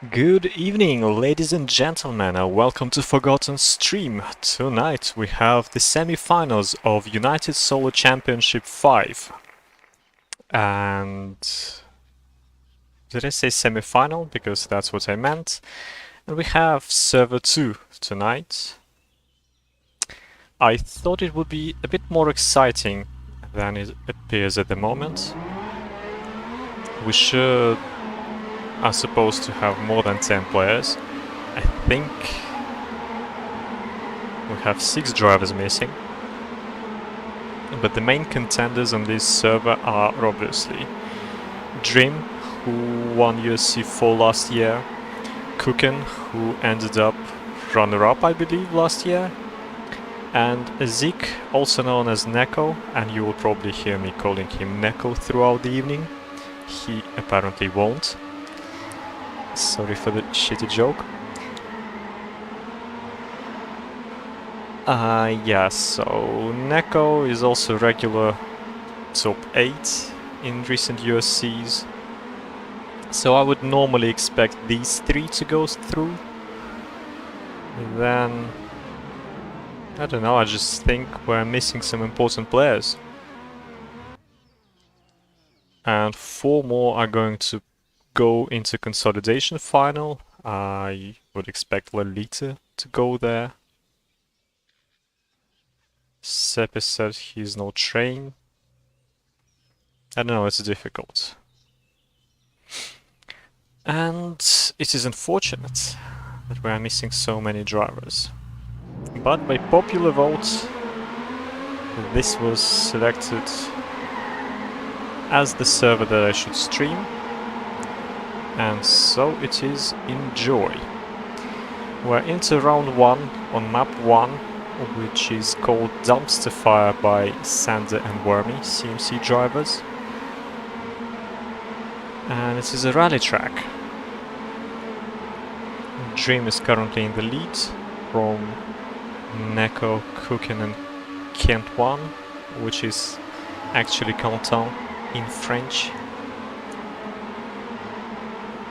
Good evening, ladies and gentlemen, and welcome to Forgotten Stream. Tonight we have the semi-finals of United Solo Championship 5. And did I say semi-final? Because that's what I meant. And we have server 2 tonight. I thought it would be a bit more exciting than it appears at the moment. We are supposed to have more than 10 players. I think we have 6 drivers missing. But the main contenders on this server are obviously Dream, who won USC 4 last year, Kuken, who ended up runner-up I believe last year, and Zick, also known as Neko, and you will probably hear me calling him Neko throughout the evening. He apparently won't. Sorry for the shitty joke. Yeah, so Neko is also regular top 8 in recent USCs. So I would normally expect these 3 to go through. Then I don't know, I just think we're missing some important players. And 4 more are going to go into consolidation final. I would expect Lolita to go there. Sepe said he's no train. I don't know, it's difficult. And it is unfortunate that we are missing so many drivers. But by popular vote, this was selected as the server that I should stream. And so it is. Enjoy. We're into round 1 on map 1, which is called Dumpster Fire by Sander and Wormy, CMC drivers. And it is a rally track. Dream is currently in the lead from Neko, Kuken and Kent1, which is actually Canton in French.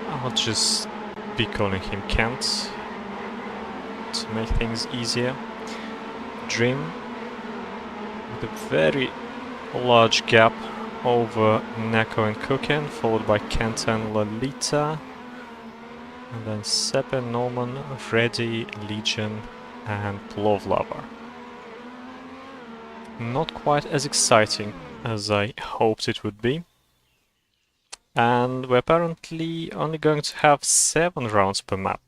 I'll just be calling him Kent to make things easier. Dream with a very large gap over Neko and Kuken, followed by Kent and Lolita, and then Sepe, Norman, Rediez, Legion and plovlover. Not quite as exciting as I hoped it would be. And we're apparently only going to have 7 rounds per map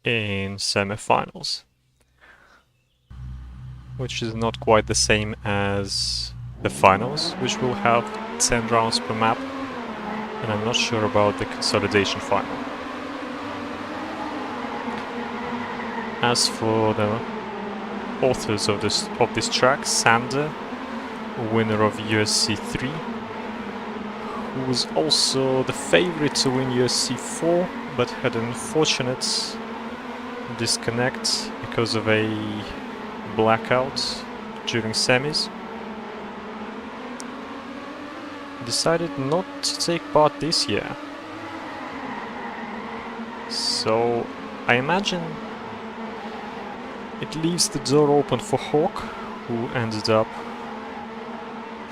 in semi-finals, which is not quite the same as the finals, which will have 10 rounds per map, and I'm not sure about the consolidation final. As for the authors of this track, Sander, winner of USC 3, who was also the favorite to win USC 4, but had an unfortunate disconnect because of a blackout during semis. Decided not to take part this year. So I imagine it leaves the door open for Hawk, who ended up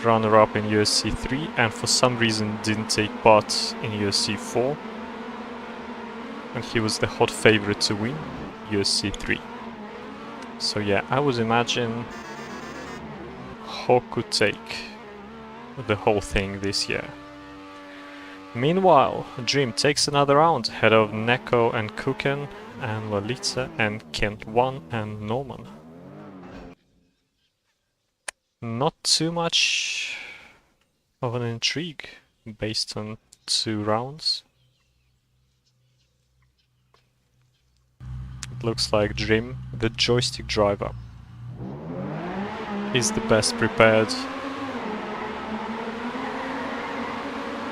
runner-up in USC 3 and for some reason didn't take part in USC 4, and he was the hot favorite to win USC 3. So yeah, I would imagine Hawk could take the whole thing this year. Meanwhile, Dream takes another round ahead of Neko and Kuken and Lolita and Kent1 and Norman. Not too much of an intrigue based on 2 rounds. It looks like Dream, the joystick driver, is the best prepared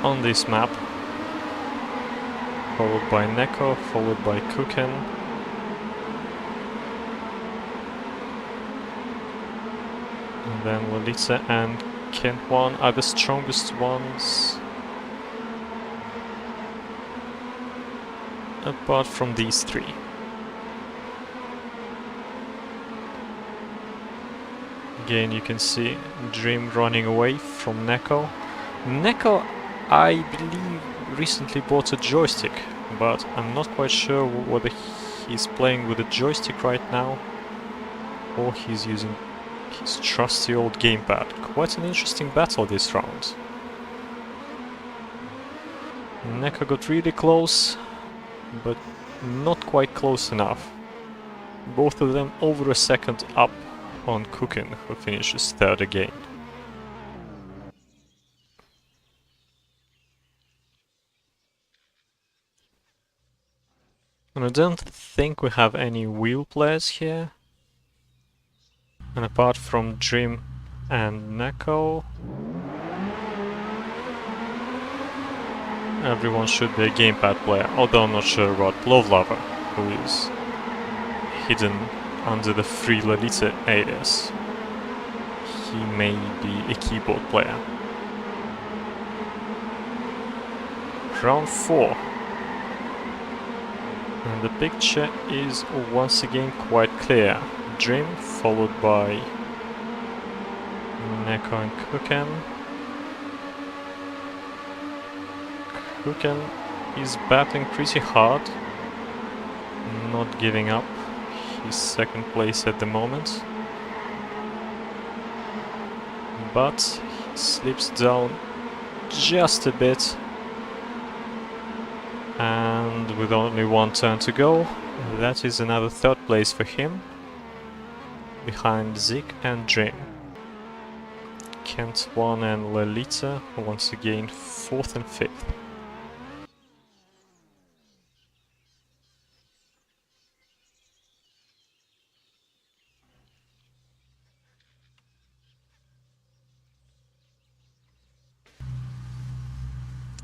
on this map, followed by Neko, followed by Kuken. And then Lolita and Kent1 are the strongest ones. apart from these three. Again, you can see Dream running away from Neko. Neko, I believe, recently bought a joystick, but I'm not quite sure whether he's playing with a joystick right now or he's using his trusty old gamepad. Quite an interesting battle this round. Neko got really close, but not quite close enough. Both of them over a second up on Cookin, who finishes third again. And I don't think we have any wheel players here. And apart from Dream and Neko, everyone should be a gamepad player, although I'm not sure about Plovlover, who is hidden under the free Lolita alias. He may be a keyboard player. Round 4. And the picture is once again quite clear. Dream followed by Neko and Cookin. Cookin is battling pretty hard, not giving up. He's second place at the moment, but he slips down just a bit, and with only one turn to go, that is another third place for him, behind Zick and Dream. Kent 1 and Lolita once again 4th and 5th.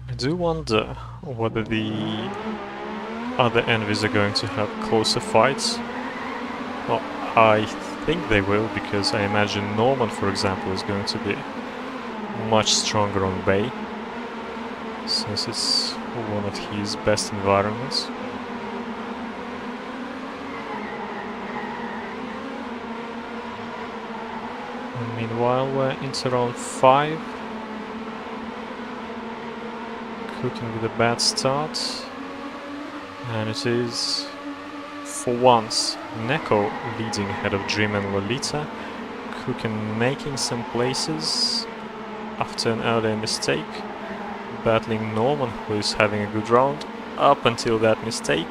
I do wonder whether the other enemies are going to have closer fights. Well, I think they will, because I imagine Norman, for example, is going to be much stronger on Bay, since it's one of his best environments. And meanwhile, we're into round 5. Cooking with a bad start, and it is, for once, Neko leading ahead of Dream and Lolita. Cooking making some places after an earlier mistake, battling Norman, who is having a good round up until that mistake.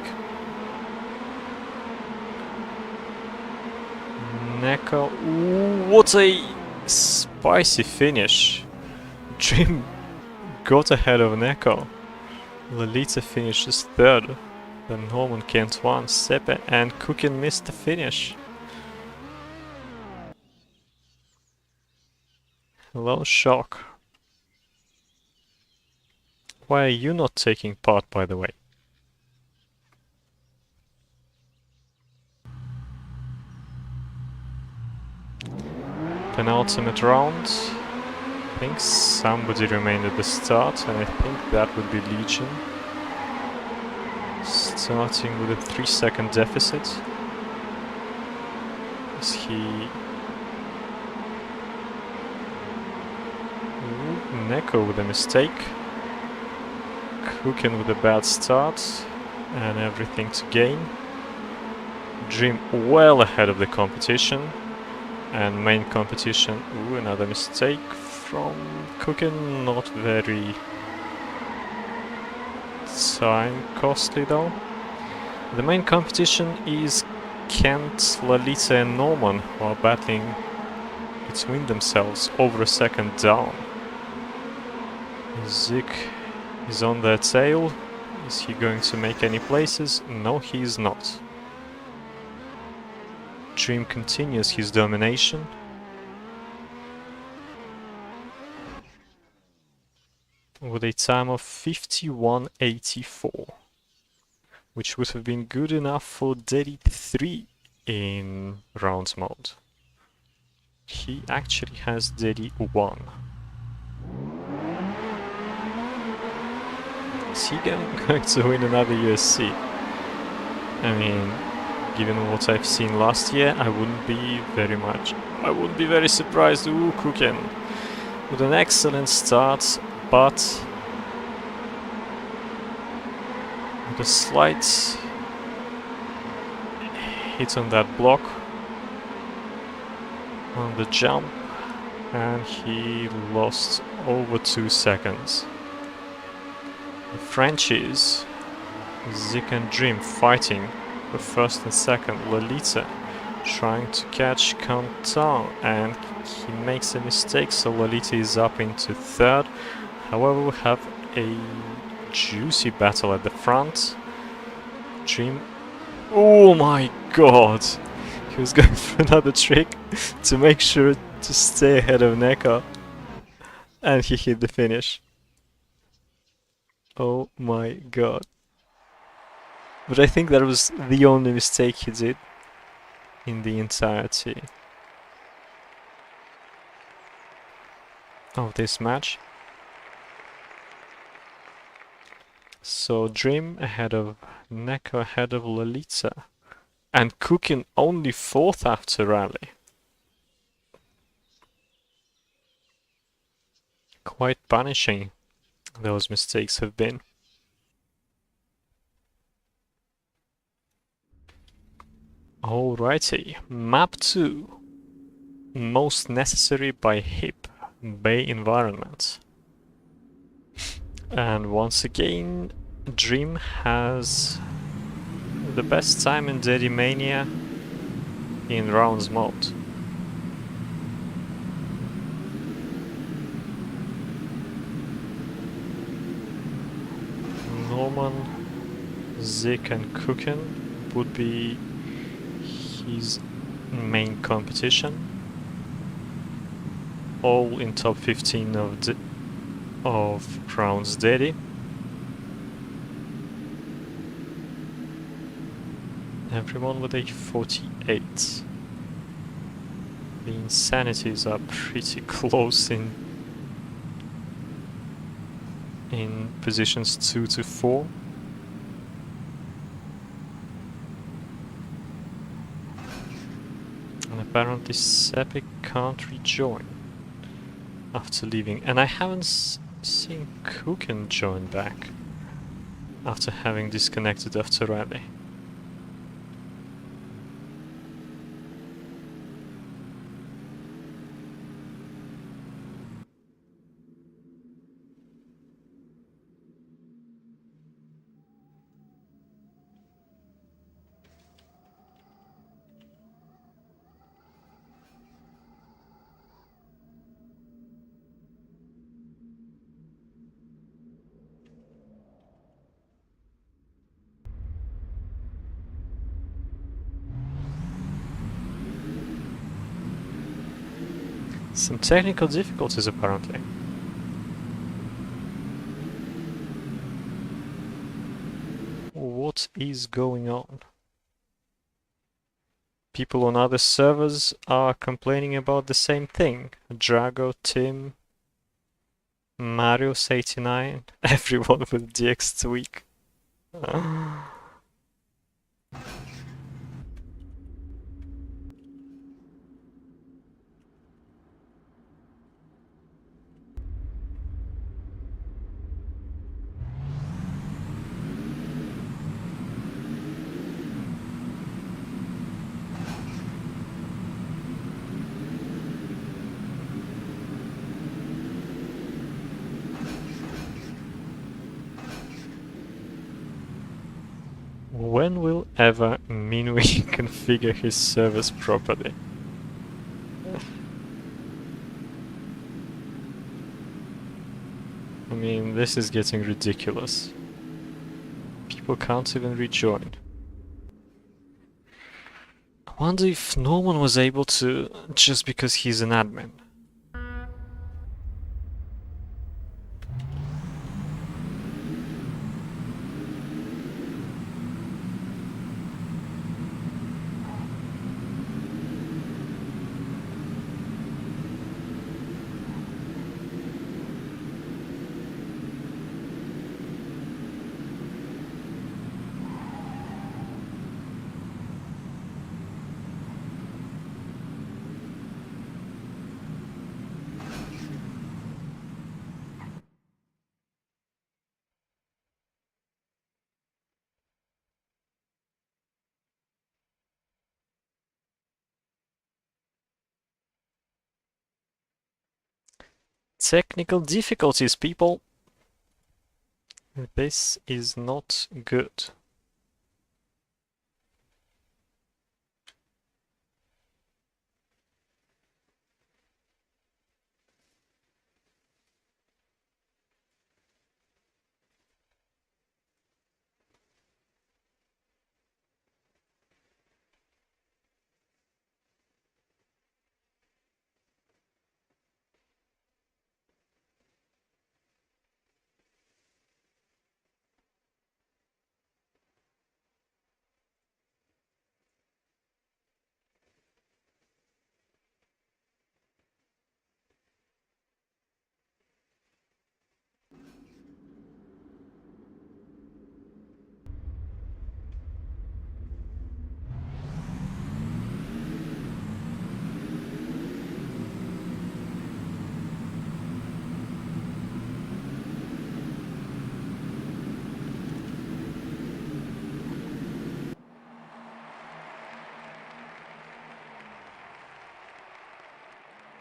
Neko, ooh, what a spicy finish! Dream got ahead of Neko. Lolita finishes third. Then Norman, Kent 1, Sepe and Cookin missed the finish. Hello, Shock. Why are you not taking part, by the way? Penultimate round. I think somebody remained at the start, and I think that would be Legion. Starting with a 3-second deficit. Is he... Ooh, Neko with a mistake. Cookin with a bad start, and everything to gain. Dream well ahead of the competition. And main competition, ooh, another mistake from Cookin, not very time costly though. The main competition is Kent, Lolita and Norman, who are battling between themselves over a second down. Zick is on their tail. Is he going to make any places? No, he is not. Dream continues his domination. With a time of 51.84, which would have been good enough for Daddy 3 in rounds mode. He actually has Daddy 1. Is he going to win another USC? I mean, given what I've seen last year, I wouldn't be very surprised. Ooh, cooking with an excellent start, but with a slight hit on that block on the jump, and he lost over 2 seconds. The Frenchies, Zick and Dream fighting for first and second. Lolita trying to catch Quentin, and he makes a mistake, so Lolita is up into third. However, we have a juicy battle at the front. Dream, oh my god, he was going for another trick to make sure to stay ahead of Neko, and he hit the finish. Oh my god. But I think that was the only mistake he did in the entirety of this match. So Dream ahead of Neko, ahead of Lolita, and Cooking only 4th after rally. Quite punishing those mistakes have been. Alrighty, map 2. Most necessary by hip, Bay environment. And once again, Dream has the best time in Daddy Mania in rounds mode. Norman, Zick and Cookin would be his main competition. All in top 15 of rounds daily. Everyone with a 48. The insanities are pretty close in positions 2 to 4. And apparently Sepik can't rejoin after leaving, and I haven't seen Cookin join back after having disconnected after rally. Some technical difficulties apparently. What is going on? People on other servers are complaining about the same thing. Drago, Tim, Marius89, everyone with DX tweak. When will ever Minwi configure his servers properly? I mean, this is getting ridiculous. People can't even rejoin. I wonder if Norman was able to just because he's an admin. Technical difficulties, people. This is not good.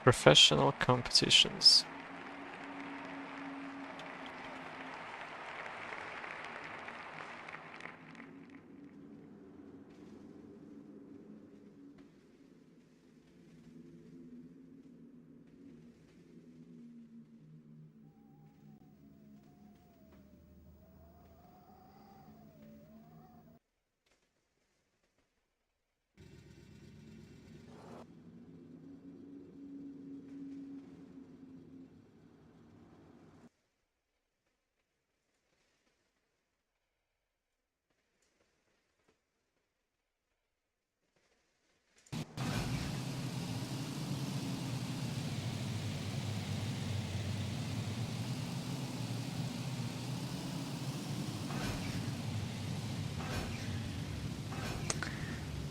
Professional competitions.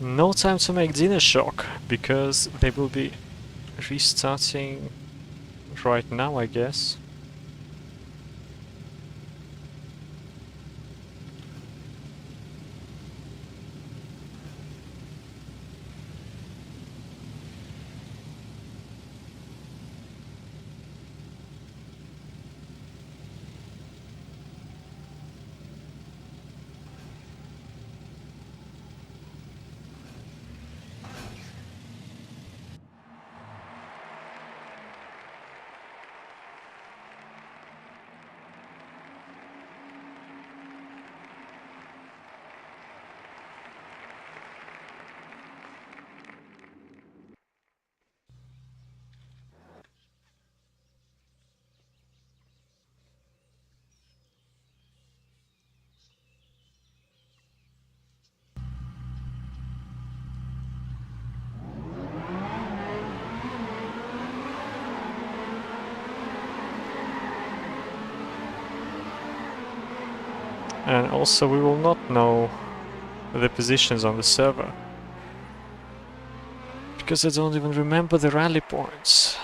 No time to make dinner shock, because they will be restarting right now, I guess. And also we will not know the positions on the server, because I don't even remember the rally points.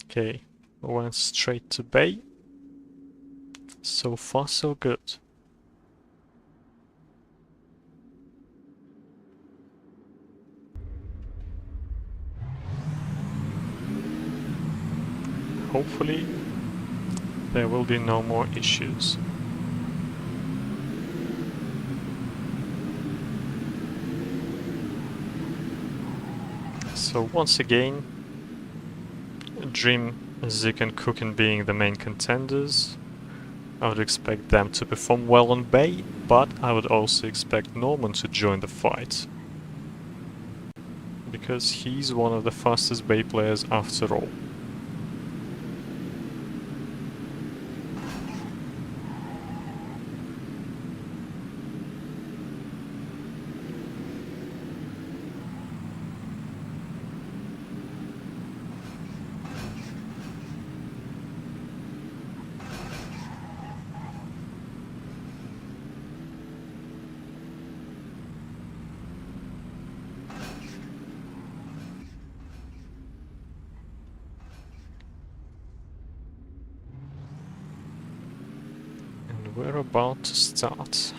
Okay, went straight to bay. So far so good. Hopefully there will be no more issues. So once again, Dream, Zick and Cookin being the main contenders. I would expect them to perform well on Bay, but I would also expect Norman to join the fight, because he's one of the fastest Bay players after all. And we're about to start.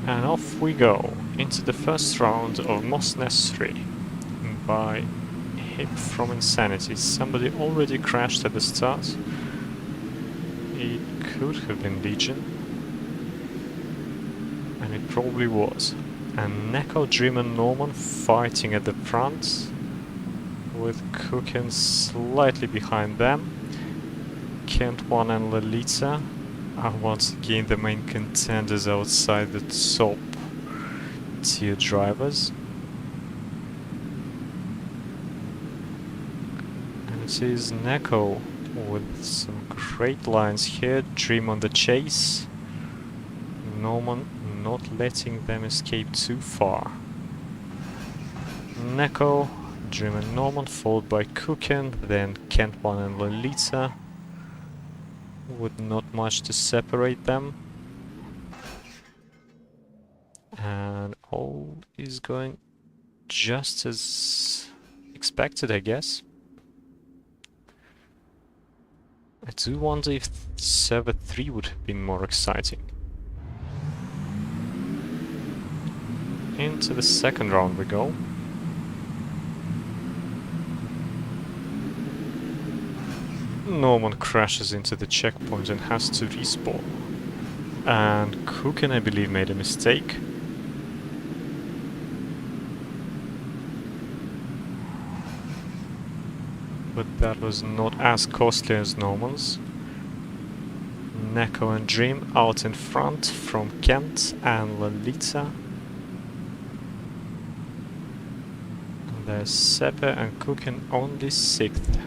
And off we go into the first round of most necessary by Hip from Insanity. Somebody already crashed at the start. It could have been Legion, and it probably was. And Neko, Dream and Norman fighting at the front, with Cookin slightly behind them. Kent 1 and Lolita are once again the main contenders outside the top tier drivers. And it is Neko with some great lines here. Dream on the chase. Norman not letting them escape too far. Neko, Dream and Norman followed by Cookin, then Kent 1 and Lolita. With not much to separate them. And all is going just as expected, I guess. I do wonder if server 3 would have been more exciting. Into the second round we go. Norman crashes into the checkpoint and has to respawn. And Cookin, I believe, made a mistake. But that was not as costly as Norman's. Neko and Dream out in front from Kent and Lolita. And there's Sepe and Cookin only 6th.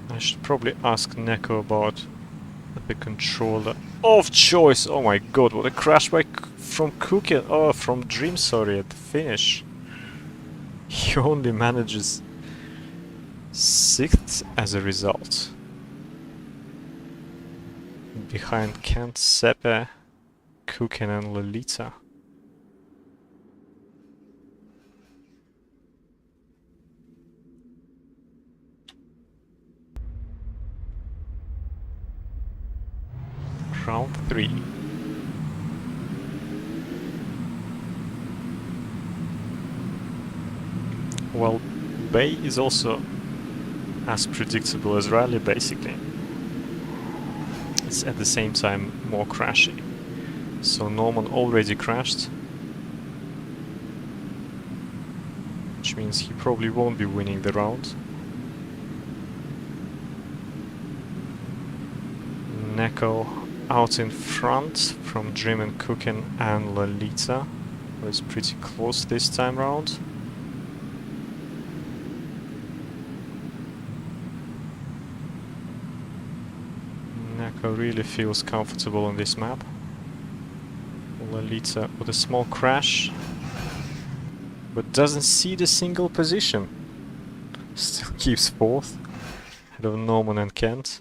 I should probably ask Neko about the controller of choice. Oh my god, what a crash from Cookin. Oh, from Dream, sorry, at the finish. He only manages 6th as a result. Behind Kent, Sepe, Cookin and Lolita. Round 3. Well, Bay is also as predictable as Rally, basically. It's at the same time more crashy. So Norman already crashed, which means he probably won't be winning the round. Neko out in front from Dream and Cookin and Lolita, who is pretty close this time round. Neko really feels comfortable on this map. Lolita with a small crash, but doesn't see the single position. Still keeps 4th, ahead of Norman and Kent.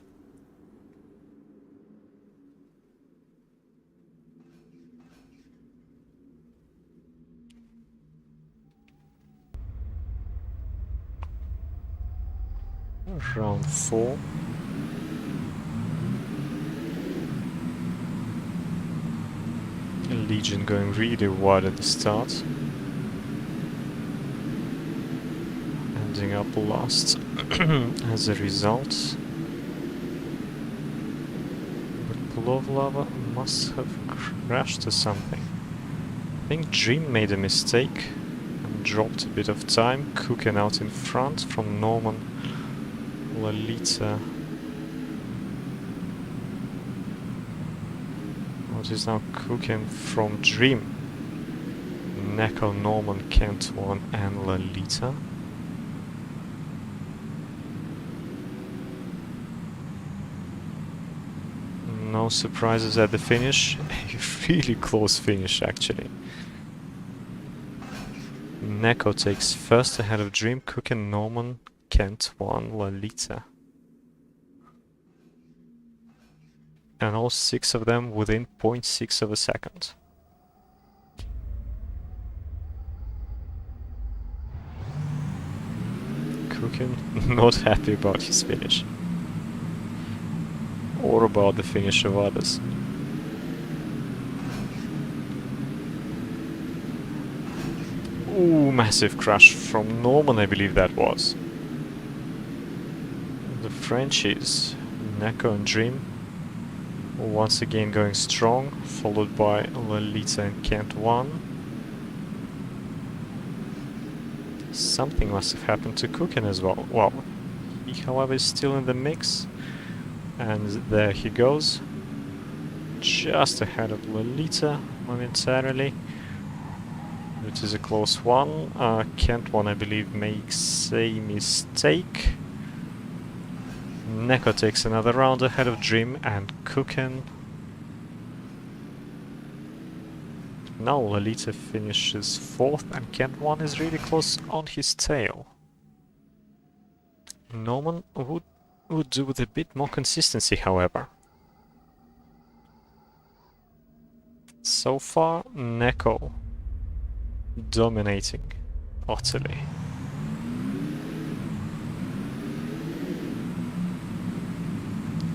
Round 4. Legion going really wide at the start. Ending up last as a result. But plovlover must have crashed or something. I think Dream made a mistake and dropped a bit of time. Cookin out in front from Norman. Lolita. What is now Cookin from Dream? Neko, Norman, Kent 1 and Lolita. No surprises at the finish. A really close finish, actually. Neko takes first ahead of Dream, Cook and Norman, Kent 1, Lolita. And all 6 of them within 0.6 of a second. Cookin not happy about his finish. Or about the finish of others. Ooh, massive crash from Norman, I believe that was. The Frenchies, Neko and Dream, once again going strong, followed by Lolita and Kent 1. Something must have happened to Cookin as well. Well, he however is still in the mix. And there he goes. Just ahead of Lolita momentarily. It is a close one. Kent 1 I believe makes a mistake. Neko takes another round ahead of Dream and Cookin. Now Lolita finishes 4th and Kent 1 is really close on his tail. Norman would do with a bit more consistency, however. So far, Neko dominating utterly.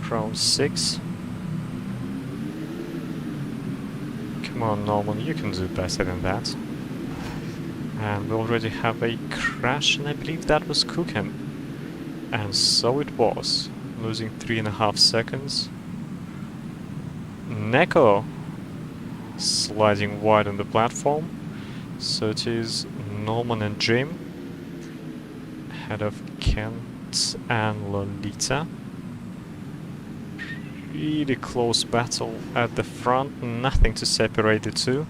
Crown 6. Come on, Norman, you can do better than that. And we already have a crash, and I believe that was Cookin. And so it was, losing 3.5 seconds. Neko sliding wide on the platform, so it is Norman and Dream ahead of Kent and Lolita. Really close battle at the front, nothing to separate the two.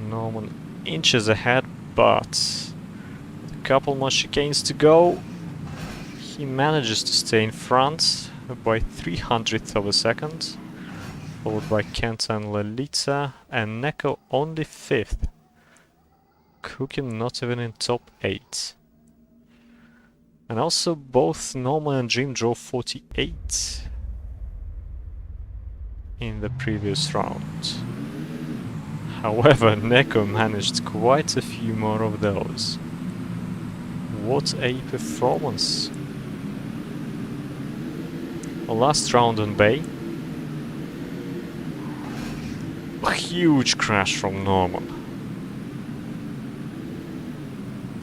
Norman inches ahead, but a couple more chicanes to go. He manages to stay in front by 300th of a second, followed by Kent and Lolita, and Neko only 5th. Cookin not even in top 8. And also both Norman and Dream drove 48 in the previous round. However, Neko managed quite a few more of those. What a performance! Last round on Bay. A huge crash from Norman.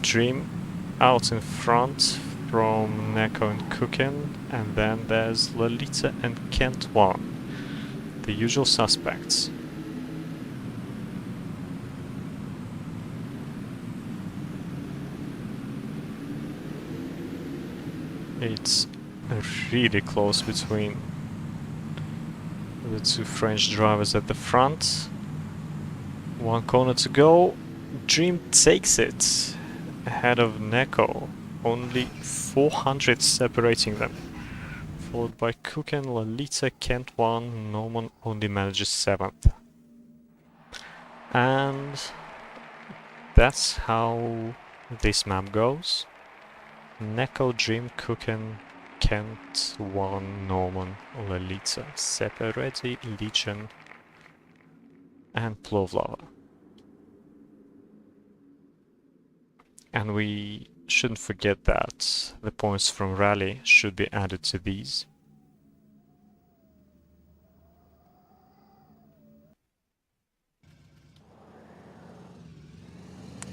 Dream out in front from Neko and Cookin, and then there's Lolita and Kent 1, the usual suspects. It's really close between the two French drivers at the front. 1 corner to go. Dream takes it ahead of Neko. Only 400 separating them. Followed by Cookin, Lolita, Kent 1, Norman only manages 7th. And that's how this map goes. Neko, Dream, Cookin, Kent 1, Norman, Lolita, Separati, Legion, and plovlover. And we shouldn't forget that the points from Rally should be added to these.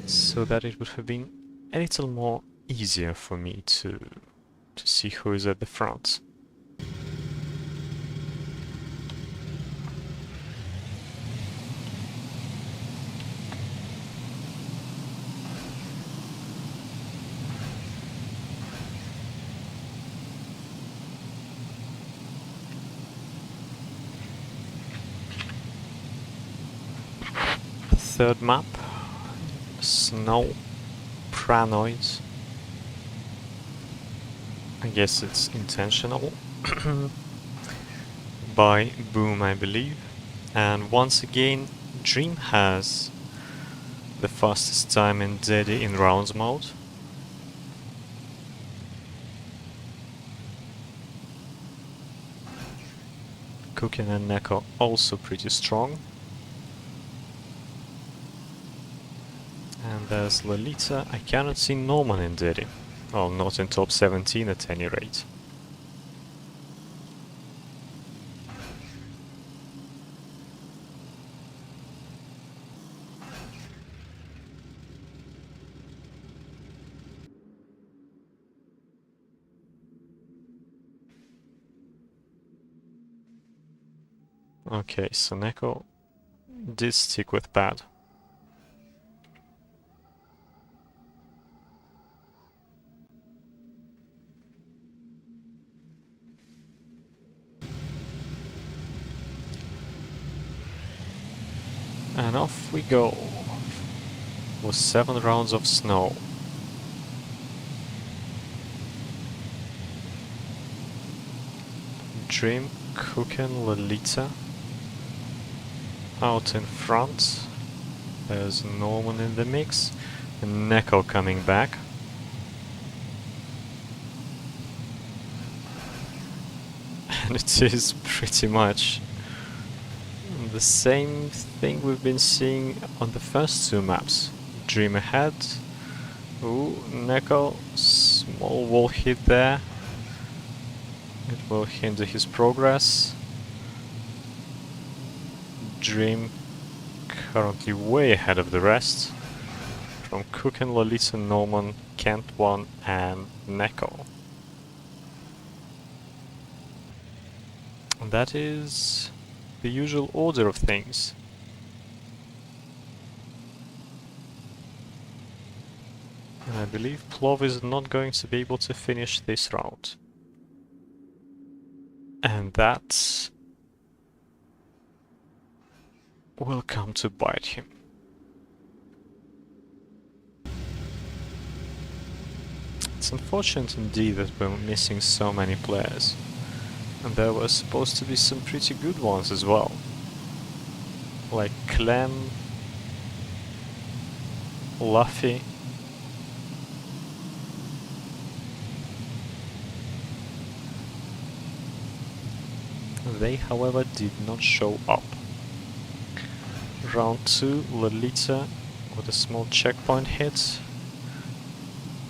So that it would have been a little more easier for me to see who is at the front. Third map, Snow Pranoids. I guess it's intentional. by Boom, I believe. And once again, Dream has the fastest time in Daddy in rounds mode. Cooking and Neko also pretty strong. And there's Lolita. I cannot see Norman in Daddy. Well, not in top 17 at any rate. Okay, so Neko did stick with bad. And off we go with 7 rounds of snow. Dream, Cookin, Lolita out in front. There's Norman in the mix and Neko coming back. And it is pretty much the same thing we've been seeing on the first 2 maps. Dream ahead. Ooh, Neko, small wall hit there. It will hinder his progress. Dream currently way ahead of the rest. From Cook and Lolita, Norman, Kent 1 and Neko. And that is the usual order of things. And I believe Plov is not going to be able to finish this round. And that will come to bite him. It's unfortunate indeed that we're missing so many players. And there were supposed to be some pretty good ones as well. Like Clem, Luffy. They, however, did not show up. Round 2, Lolita with a small checkpoint hit.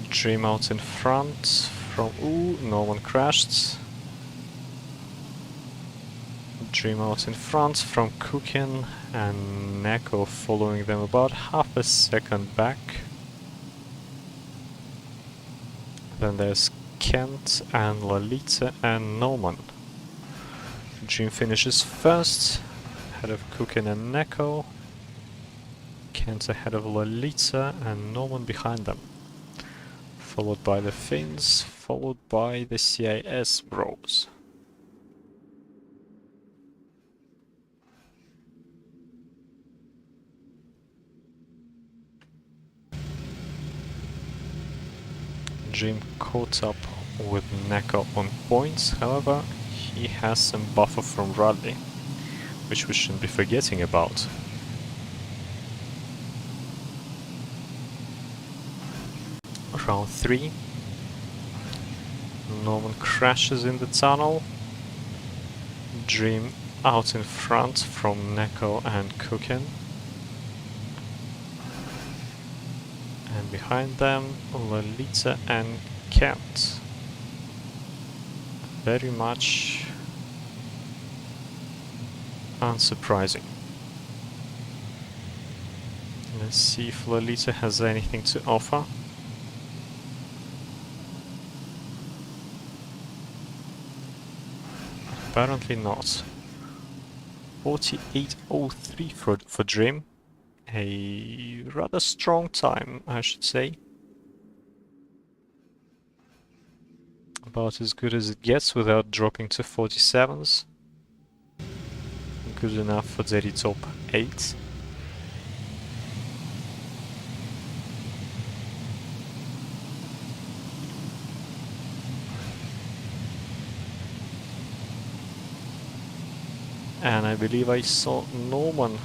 Dream out in front from... Ooh, no one crashed. Dream out in front from Cookin and Neko following them about half a second back. Then there's Kent and Lolita and Norman. Dream finishes first, ahead of Cookin and Neko. Kent ahead of Lolita and Norman behind them. Followed by the Finns, followed by the CIS bros. Dream caught up with Neko on points, however, he has some buffer from Rally, which we shouldn't be forgetting about. Round 3. Norman crashes in the tunnel. Dream out in front from Neko and Cookin. And behind them, Lolita and Kent. Very much unsurprising. Let's see if Lolita has anything to offer. Apparently not. 48.03 for Dream. A rather strong time, I should say. About as good as it gets without dropping to 47s. Good enough for Zeri top 8. And I believe I saw Norman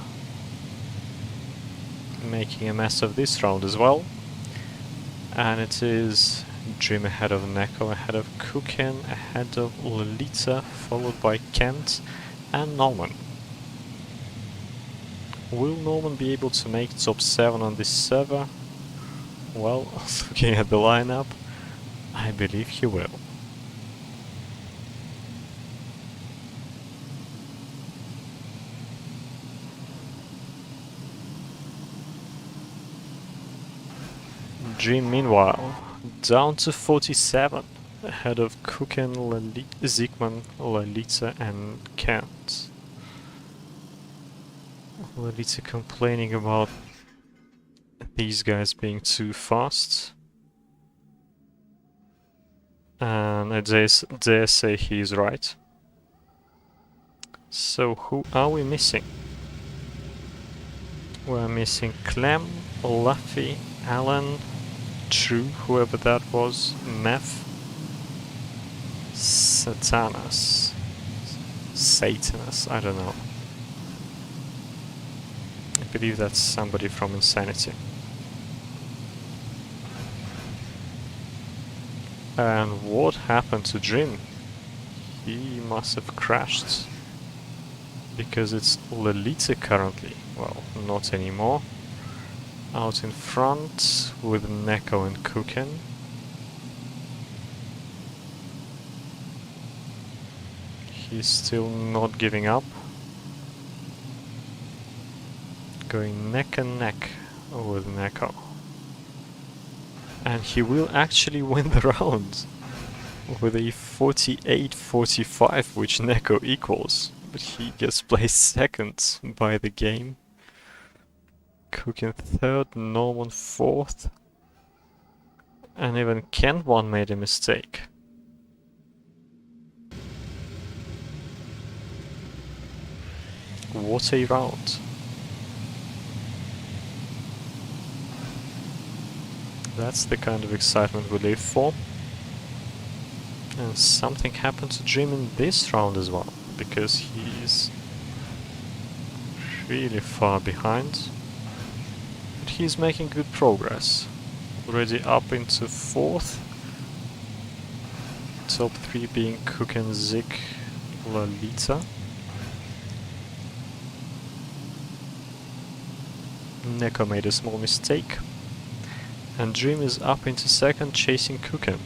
making a mess of this round as well. And it is Dream ahead of Neko, ahead of Kuken, ahead of Lolita, followed by Kent and Norman. Will Norman be able to make top 7 on this server? Well, looking at the lineup, I believe he will. Dream, meanwhile, down to 47, ahead of Kuken, Zickman, Lolita and Kent. Lolita complaining about these guys being too fast. And I dare say he's right. So who are we missing? We're missing Clem, Luffy, Alain, Trew, whoever that was, MEF, Satanas, I don't know. I believe that's somebody from Insanity. And what happened to Dream? He must have crashed. Because it's Lolita currently. Well, not anymore. Out in front with Neko and Kuken. He's still not giving up. Going neck and neck with Neko. And he will actually win the round with a 48-45, which Neko equals. But he gets placed second by the game. Kuken third, Norman fourth. And even Kent made a mistake. What a round. That's the kind of excitement we live for. And something happened to Dream in this round as well, because he's really far behind. But he's making good progress. Already up into fourth. Top 3 being Kuken, Zick, Lolita. Neko made a small mistake. And Dream is up into second, chasing Kuken.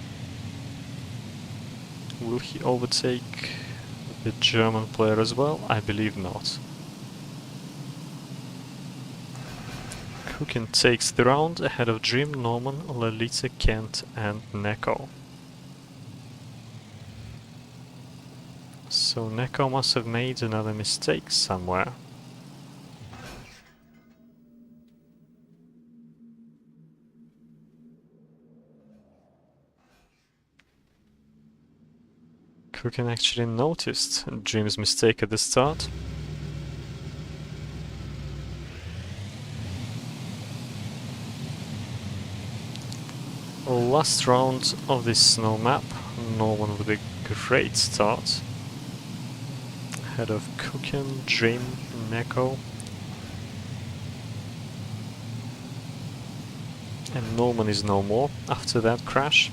Will he overtake the German player as well? I believe not. Kuken takes the round ahead of Dream, Norman, Lolita, Kent and Neko. So Neko must have made another mistake somewhere. Kuken actually noticed Dream's mistake at the start. Last round of this snow map, Norman with a great start. Ahead of Kuken, Dream, Neko. And Norman is no more after that crash.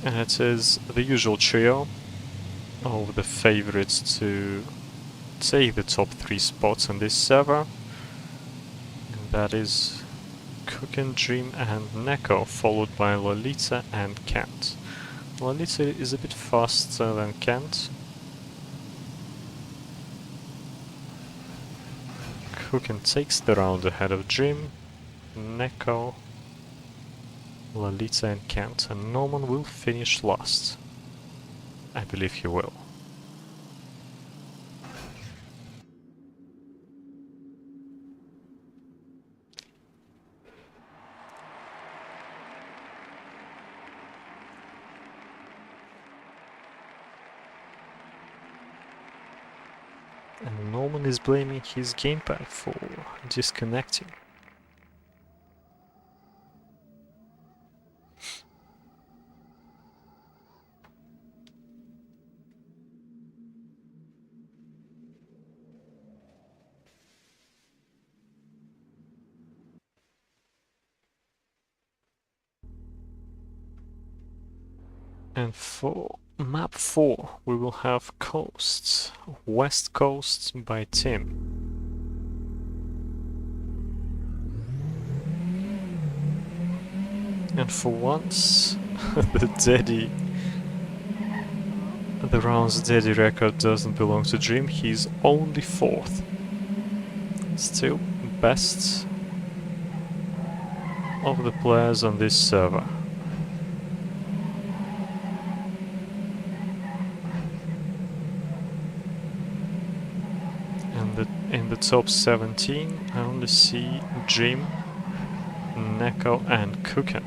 And it is the usual trio of the favorites to take the top 3 spots on this server. And that is Kuken, Dream and Neko, followed by Lolita and Kent. Lolita is a bit faster than Kent. Kuken takes the round ahead of Dream, Neko, Lolita and Kent, and Norman will finish last. I believe he will. And Norman is blaming his gamepad for disconnecting. And for map 4 we will have coasts. West Coast by Tim. And for once the round's daddy record doesn't belong to Dream, he's only 4th. Still best of the players on this server. And in the top 17 I only see Dream, Neko and Kuken.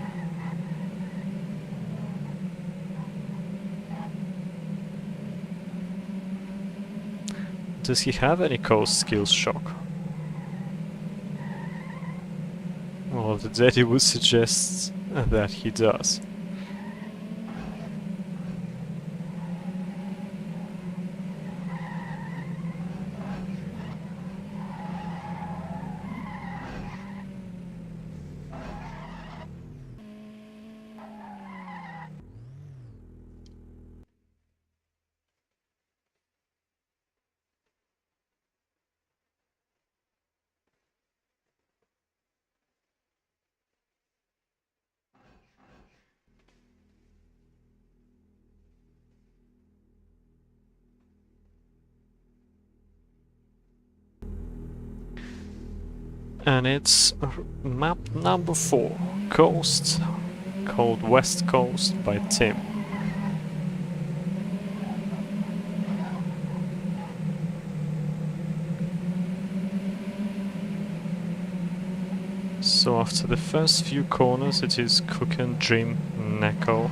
Does he have any coast skills, Shock? Well, the daddy would suggest that he does. And it's map number 4, Coast, called West Coast by Tim. So after the first few corners it is Kuken, Dream, Neko,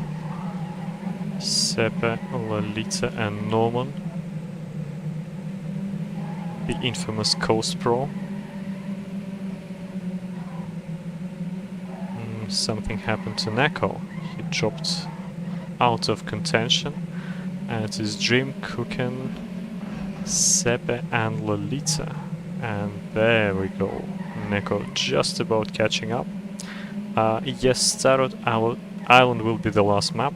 Sepe, Lolita and Norman. The infamous Coast Pro. Something happened to Neko. He dropped out of contention. And it is Dream, Kuken, Sepe and Lolita. And there we go. Neko just about catching up. Yes, Starrett Island will be the last map.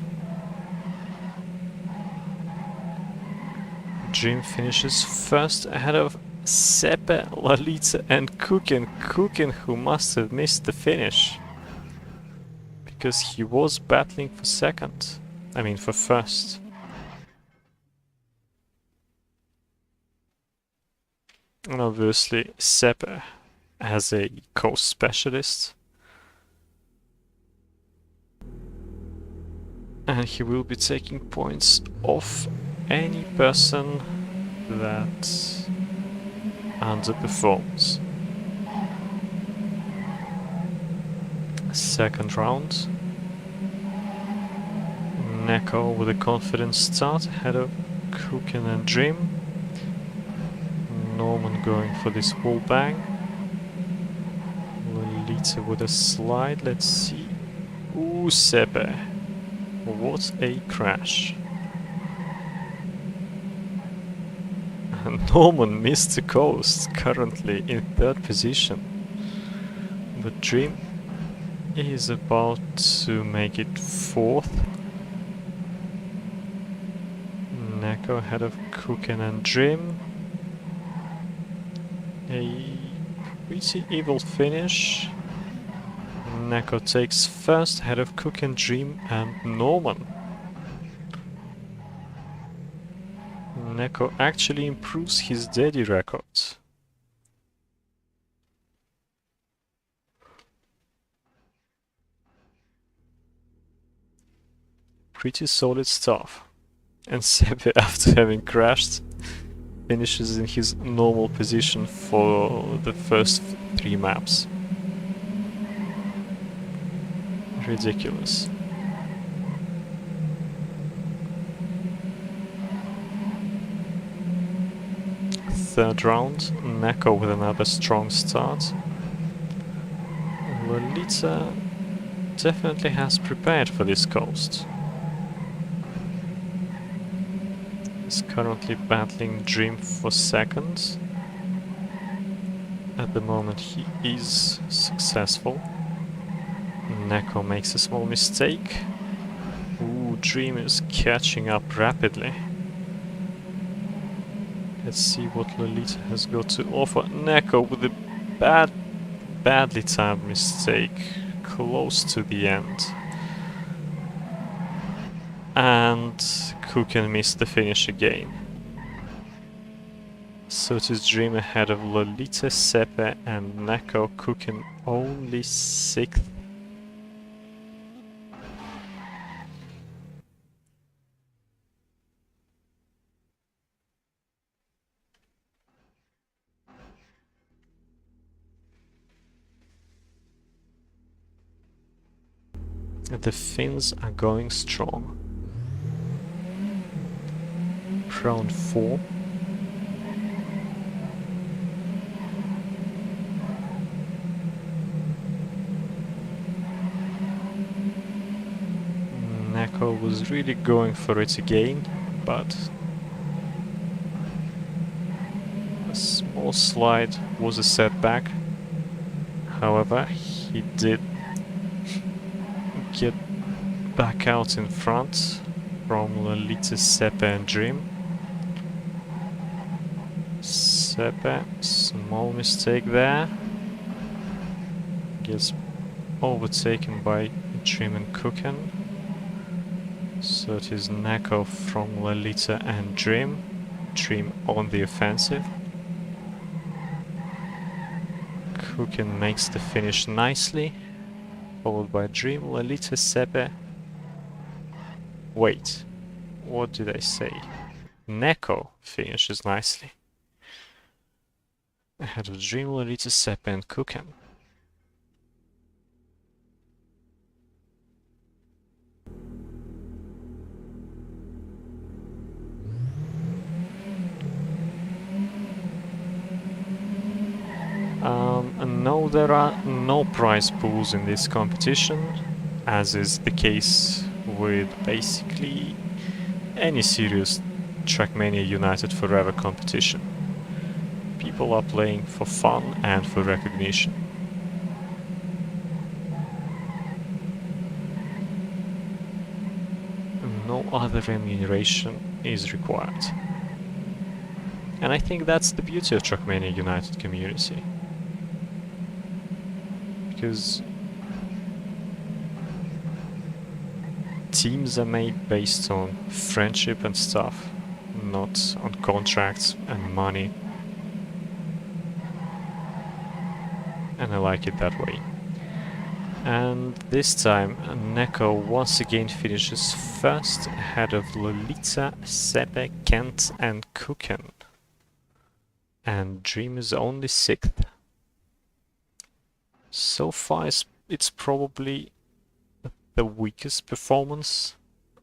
Dream finishes first ahead of Sepe, Lolita and Kuken. Kuken, who must have missed the finish. Because he was battling for second. I mean for first. And obviously Sepe as a coast specialist. And he will be taking points off any person that underperforms. Second round. Neko with a confident start ahead of Kuken and Dream. Norman going for this wall bang. Lolita with a slide, let's see. Ooh, Sepe. What a crash. Norman missed the coast, currently in 3rd position. But Dream is about to make it 4th. Neko ahead of Kuken and Dream. A pretty evil finish. Neko takes first ahead of Kuken, Dream and Norman. Neko actually improves his daddy record. Pretty solid stuff. And Sepe, after having crashed, finishes in his normal position for the first 3 maps. Ridiculous. Third round, Neko with another strong start. Lolita definitely has prepared for this coast. Is currently battling Dream for second. At the moment he is successful. Neko makes a small mistake. Ooh, Dream is catching up rapidly. Let's see what Lolita has got to offer. Neko with a badly timed mistake close to the end. And Kuken missed the finish again. So it is Dream ahead of Lolita, Sepe and Neko. Kuken only 6th. The Finns are going strong. Round 4. Neko was really going for it again, but a small slide was a setback. However, he did get back out in front from Lolita, Sepe and Dream. Sepe, small mistake there. Gets overtaken by Dream and Kuken. So it is Neko from Lolita and Dream. Dream on the offensive. Kuken makes the finish nicely. Followed by Dream, Lolita, Sepe. Wait, what did I say? Neko finishes nicely. Ahead of Dream, Lolita, Sepe and Kuken. No, there are no prize pools in this competition, as is the case with basically any serious Trackmania United Forever competition. People are playing for fun and for recognition. No other remuneration is required. And I think that's the beauty of Trackmania United community. Because teams are made based on friendship and stuff, not on contracts and money. And I like it that way. And this time Neko once again finishes first ahead of Lolita, Sepe, Kent and Kuken. And Dream is only 6th. So far it's probably the weakest performance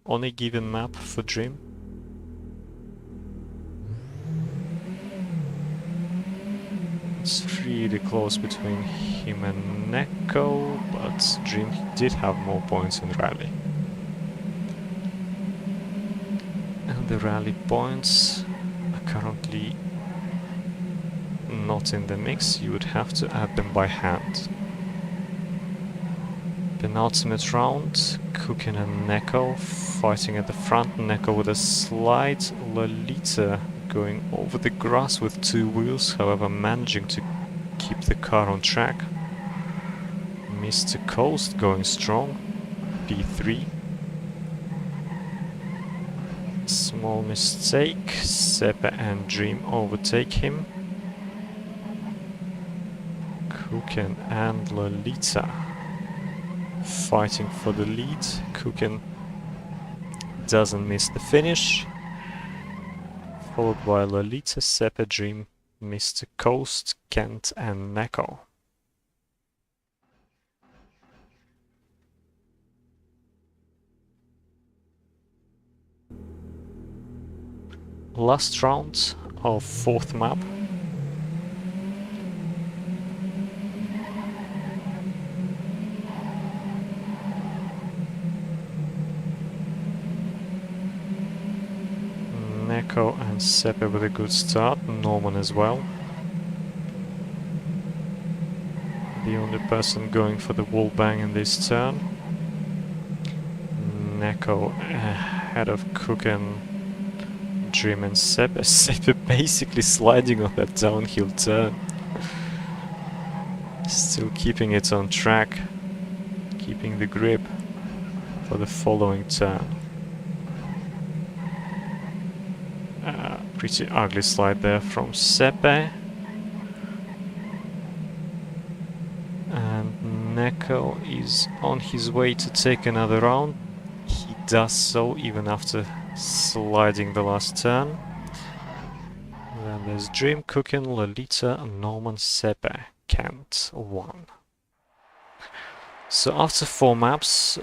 on a given map for Dream. It's really close between him and Neko, but Dream did have more points in Rally. And the Rally points are currently not in the mix, you would have to add them by hand. Penultimate round, Kuken and Neko fighting at the front. Neko with a slide, Lolita going over the grass with 2 wheels, however managing to keep the car on track. Mr. Coast going strong, P3. Small mistake, Sepe and Dream overtake him. Kuken and Lolita fighting for the lead. Kuken doesn't miss the finish. Followed by Lolita, Sepe, Dream, Mr. Coast, Kent and Neko. Last round of 4th map. Neko and Sepe with a good start, Norman as well. The only person going for the wall bang in this turn. Neko ahead of Cookin, Dream and Sepe. Sepe basically sliding on that downhill turn. Still keeping it on track, keeping the grip for the following turn. Pretty ugly slide there from Sepe. And Neko is on his way to take another round. He does so even after sliding the last turn. Then there's Dream, Cookin, Lolita, Norman, Sepe, Kent, 1. So after 4 maps,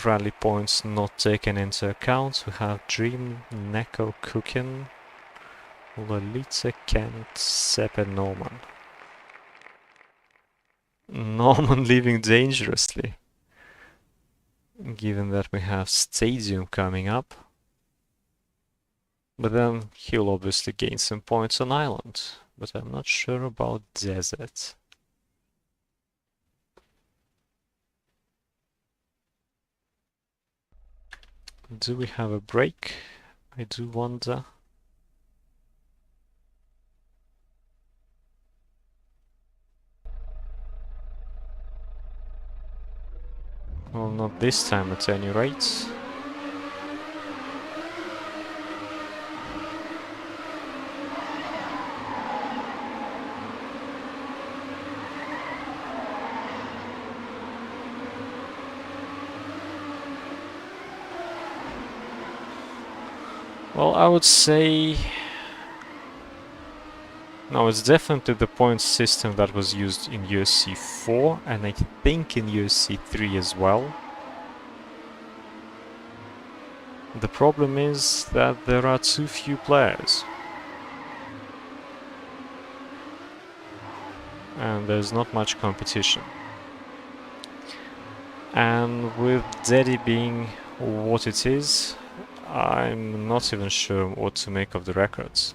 rally points not taken into account, we have Dream, Neko, Cookin, Lolita, Kent, Sepe, Norman. Norman leaving dangerously, given that we have Stadium coming up. But then he'll obviously gain some points on Island, but I'm not sure about Desert. Do we have a break? I do wonder. Well, not this time at any rate. Well, I would say... No, it's definitely the point system that was used in USC 4 and I think in USC 3 as well. The problem is that there are too few players. And there's not much competition. And with Daddy being what it is, I'm not even sure what to make of the records.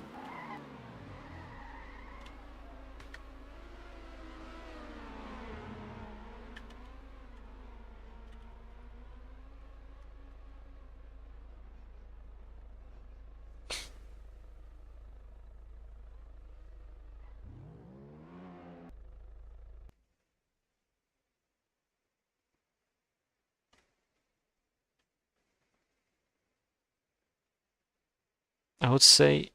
I would say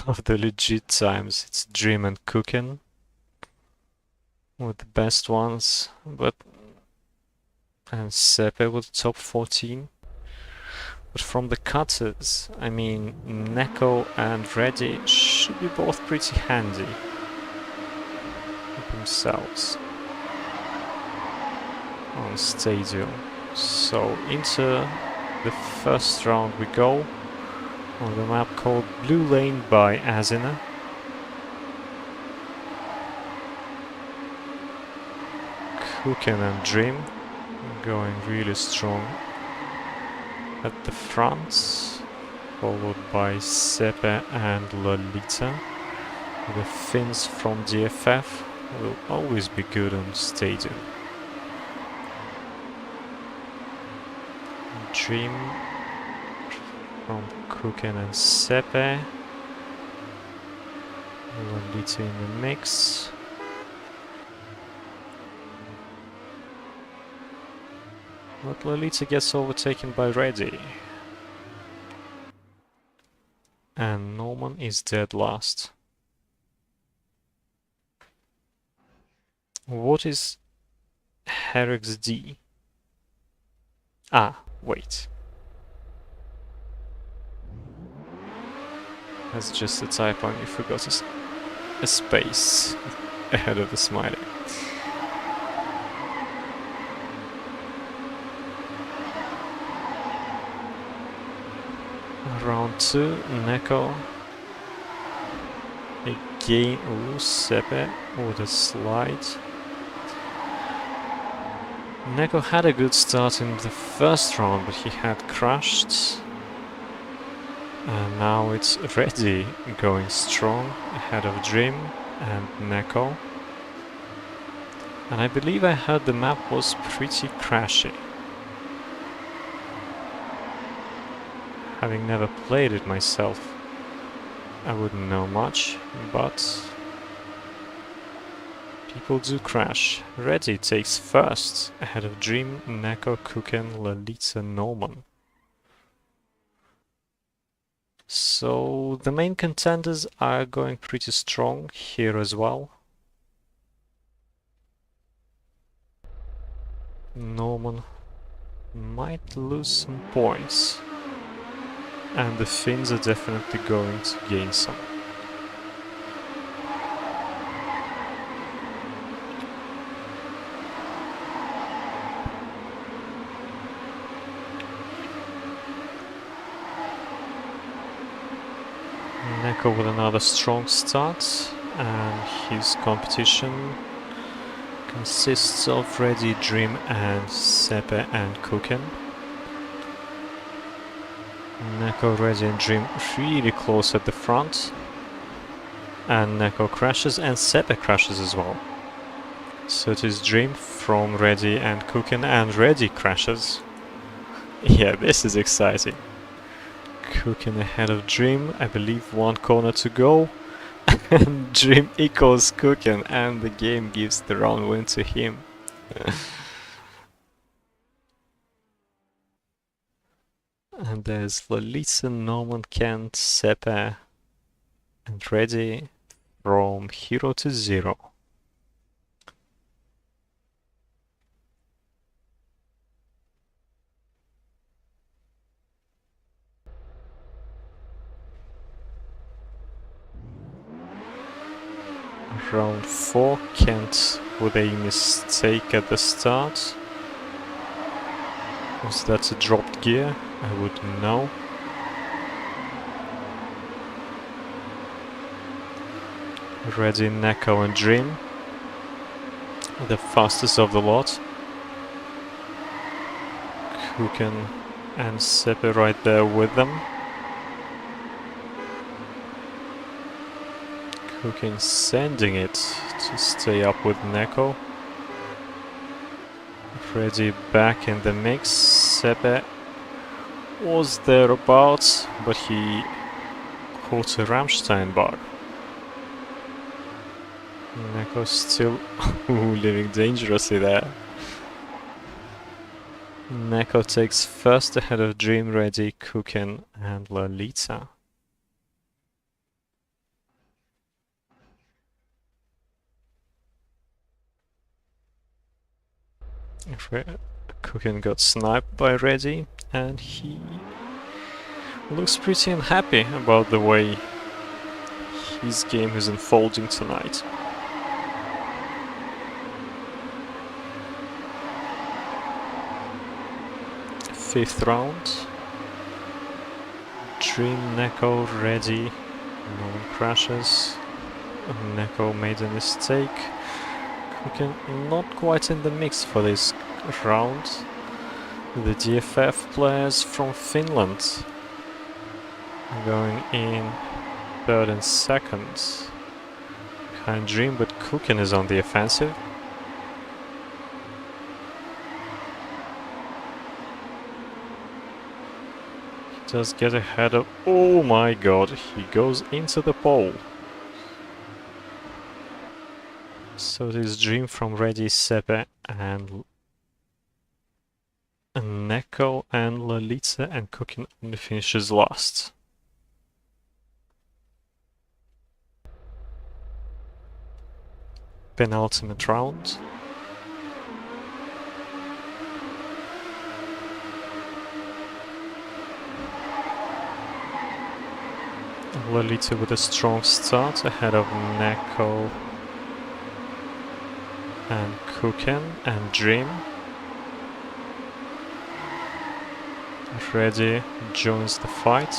of the legit times it's Dream and Cookin with the best ones, but and Sepe with the top 14. But from the cutters, I mean Neko and Rediez should be both pretty handy themselves on Stadium. So into the first round we go. On the map called Blue Lane by Azina. Cookin and Dream going really strong at the front, followed by Sepe and Lolita. The Finns from DFF will always be good on Stadium. Dream from Cookin and Sepe. Lolita in the mix. But Lolita gets overtaken by Rediez. And Norman is dead last. What is Herrick's D? Ah, wait. That's just a typo, you forgot a space ahead of the smiley. Round 2, Neko. Again, Sepe with a slide. Neko had a good start in the first round, but he had crashed. And now it's Rediez going strong ahead of Dream and Neko. And I believe I heard the map was pretty crashy. Having never played it myself, I wouldn't know much, but people do crash. Redi takes first, ahead of Dream, Neko, Kuken, Lolita, Norman. So the main contenders are going pretty strong here as well. Norman might lose some points, and the Finns are definitely going to gain some. Neko with another strong start, and his competition consists of Redi, Dream and Sepe and Kuken. Neko, Redi and Dream really close at the front, and Neko crashes and Sepe crashes as well. So it is Dream from Redi and Kuken, and Redi crashes. Yeah, this is exciting. Kuken ahead of Dream, I believe one corner to go, and Dream equals Kuken, and the game gives the round win to him. And there's Lolita, Norman, Kent, Sepe, and Redi from hero to zero. Round 4, Kent with a mistake at the start. Was that a dropped gear? I wouldn't know. Redi, Neko and Dream, the fastest of the lot. Kuken and Sepe right there with them. Kuken sending it to stay up with Neko. Redi back in the mix. Sepe was thereabouts, but he caught a Rammstein bug. Neko still living dangerously there. Neko takes first ahead of Dream, Redi, Kuken and Lolita. Kuken got sniped by Redi, and he looks pretty unhappy about the way his game is unfolding tonight. Fifth round. Dream, Neko, Redi. No one crashes. Neko made a mistake. Kuken not quite in the mix for this round. The DFF players from Finland going in third and second. Behind Dream, but Kuken is on the offensive. He does get ahead of... Oh my god, he goes into the pole. So it is Dream from Redi, Sepe and Neko and Lolita, and Kuken only finishes last. Penultimate round. Lolita with a strong start ahead of Neko and Kuken and Dream. Redi joins the fight.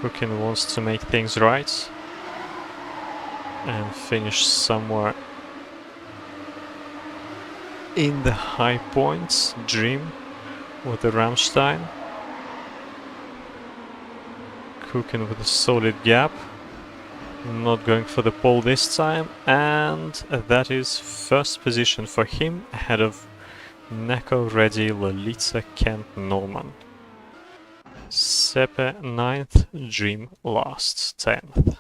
Kuken wants to make things right and finish somewhere in the high points. Dream with the Rammstein. Kuken with a solid gap. Not going for the pole this time, and that is first position for him ahead of Neko, Ready, Lolita, Kent, Norman. Sepe 9th, Dream last, 10th.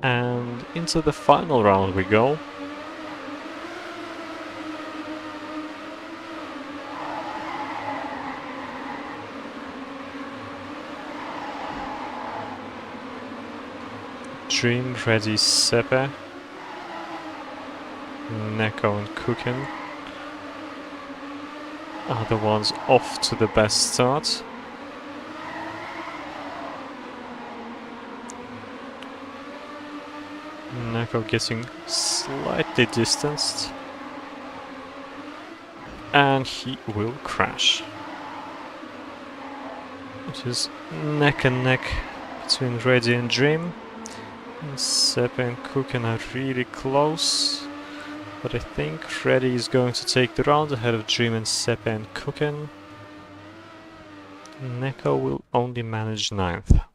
And into the final round we go. Dream, Ready, Sepe, Neko and Kuken are the ones off to the best start. Neko getting slightly distanced, and he will crash. It is neck and neck between Ready and Dream. And Sepe and Kuken are really close, but I think Ready is going to take the round ahead of Dream and Sepe and Kuken. Neko will only manage 9th.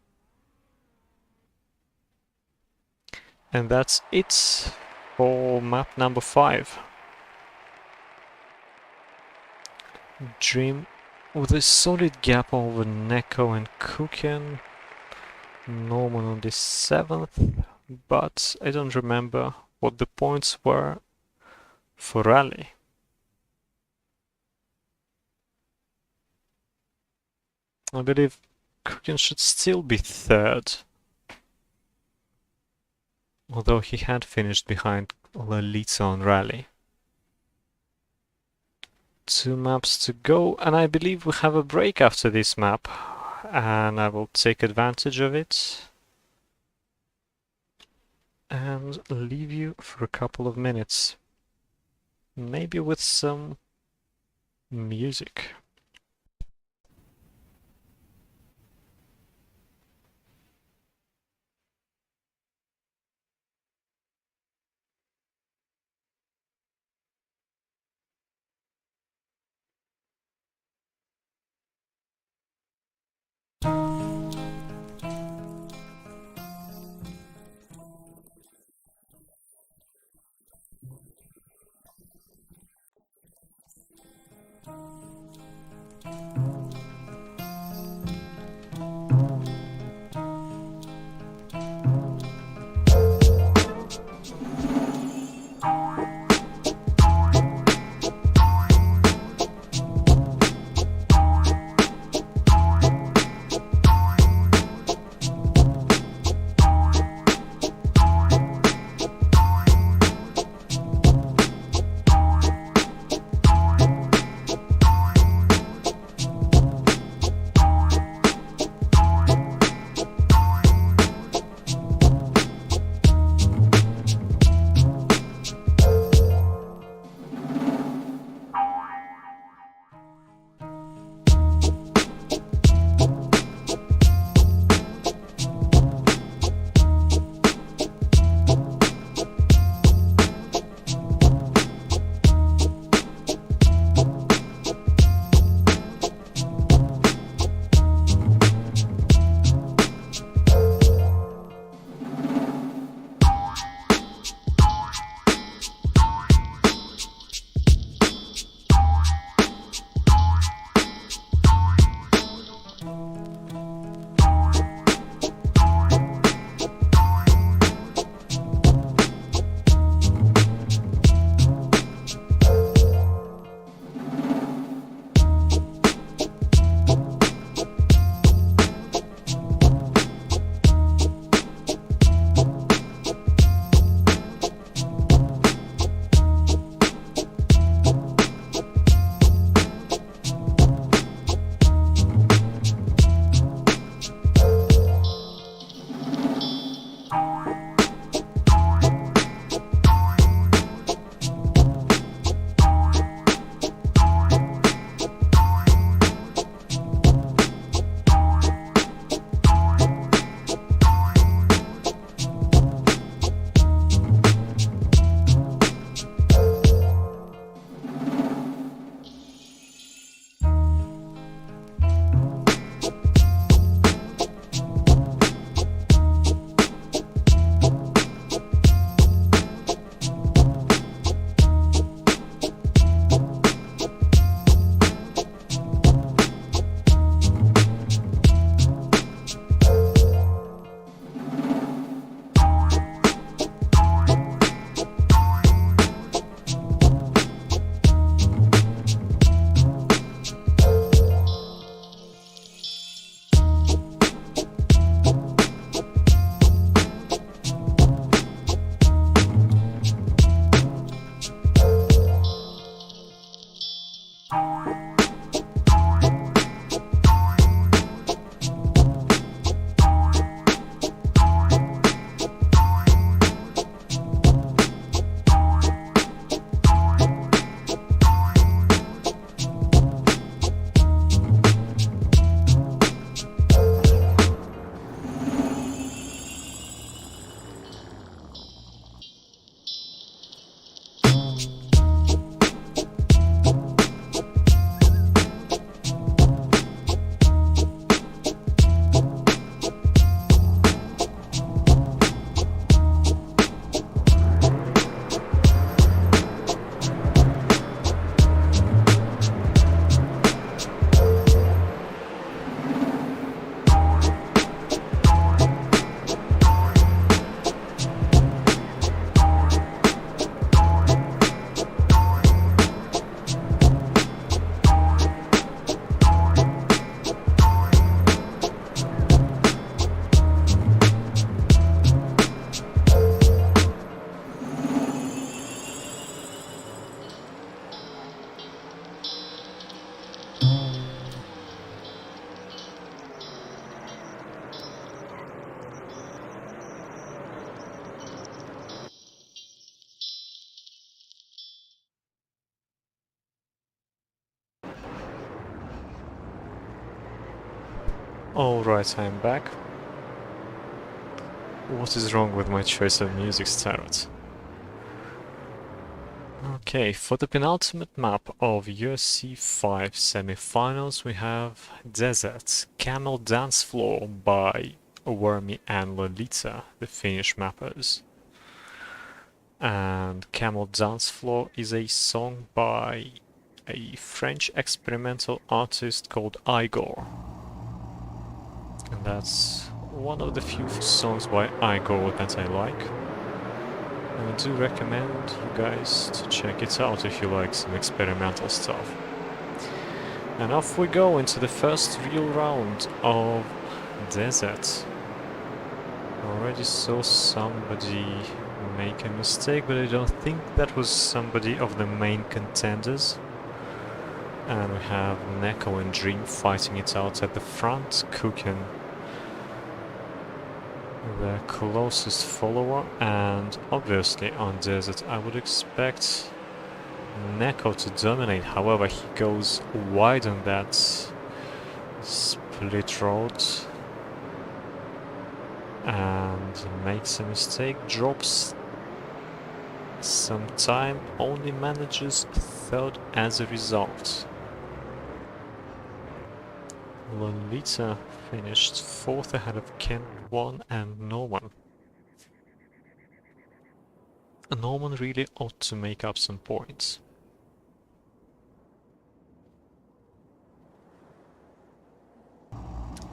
And that's it for map number 5. Dream with a solid gap over Neko and Kuken. Norman on the 7th, but I don't remember what the points were for Rally. I believe Kuken should still be 3rd, although he had finished behind Lolita on Rally. 2 maps to go, and I believe we have a break after this map, and I will take advantage of it and leave you for a couple of minutes, maybe with some music. Alright, I'm back. What is wrong with my choice of music, Starrett? Okay, for the penultimate map of UFC 5 semifinals we have Desert, Camel Dance Floor by Wormy and Lolita, the Finnish mappers. And Camel Dance Floor is a song by a French experimental artist called Igor. And that's one of the few songs by Igor that I like. And I do recommend you guys to check it out if you like some experimental stuff. And off we go into the first real round of Desert. I already saw somebody make a mistake, but I don't think that was somebody of the main contenders. And we have Neko and Dream fighting it out at the front, cooking their closest follower, and obviously on Desert I would expect Neko to dominate. However, he goes wide on that split road and makes a mistake, drops some time, only manages third as a result. Lolita finished fourth ahead of Ken, One and Norman. Norman really ought to make up some points.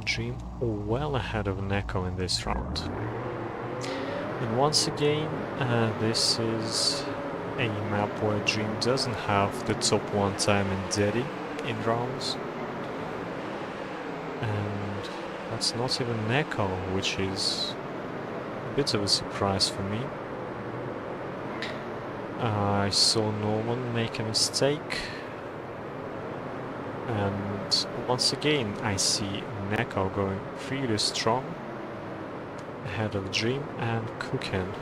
Dream well ahead of Neko in this round. And once again, this is a map where Dream doesn't have the top one time in Daddy in rounds. And that's not even Neko, which is a bit of a surprise for me. I saw Norman make a mistake. And once again I see Neko going really strong ahead of Dream and Cookin.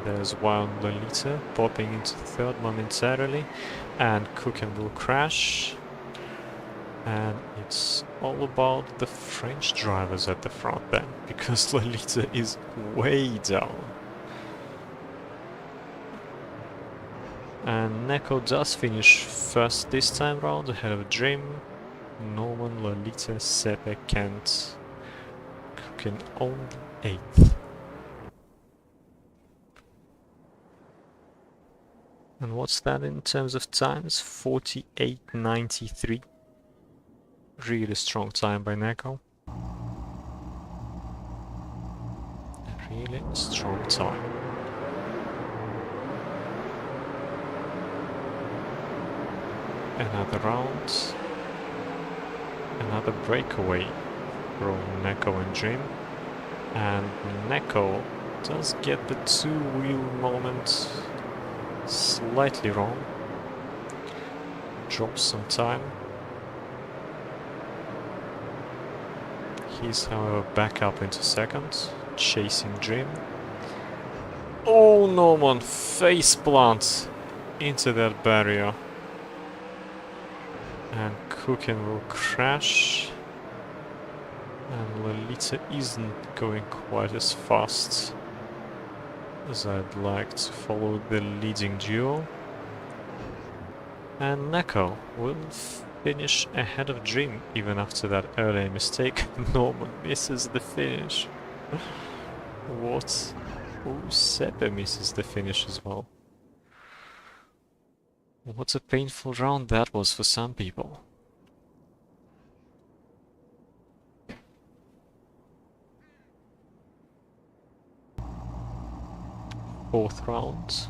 There's one Lolita popping into third momentarily, and Cookin will crash. And it's all about the French drivers at the front then, because Lolita is way down. And Neko does finish first this time round ahead of Dream, Norman, Lolita, Sepe, Kent, Cookin only 8th. And what's that in terms of times? 48.93. Really strong time by Neko. Really strong time. Another round. Another breakaway from Neko and Dream. And Neko does get the two-wheel moment slightly wrong. Drops some time. He's however back up into second, chasing Dream. Oh, Norman face plant into that barrier. And Cookin will crash. And Lolita isn't going quite as fast as I'd like to follow the leading duo. And Neko will finish ahead of Dream even after that early mistake. Norman misses the finish. What? Oh, Sepe misses the finish as well. What a painful round that was for some people. Fourth round.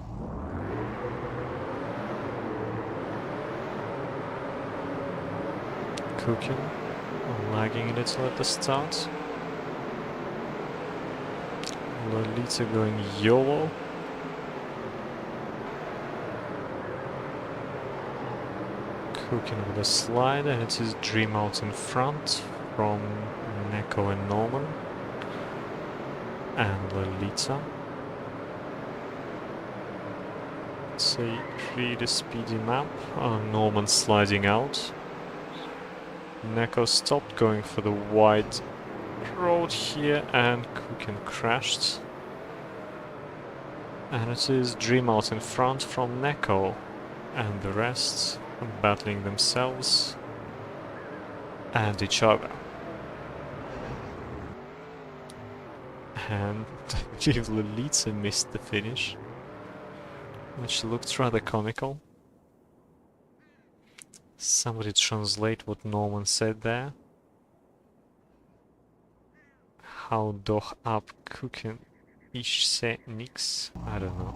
Cooking, lagging a little at the start. Lolita going YOLO. Cooking with a slide, and it is Dream out in front from Neko and Norman. And Lolita. It's a really speedy map. Norman sliding out. Neko stopped going for the wide road here and Kuken crashed. And it is Dream out in front from Neko and the rest battling themselves and each other. And I believe Lolita missed the finish, which looked rather comical. Somebody translate what Norman said there. How doch ab Kuken ich se nix? I don't know.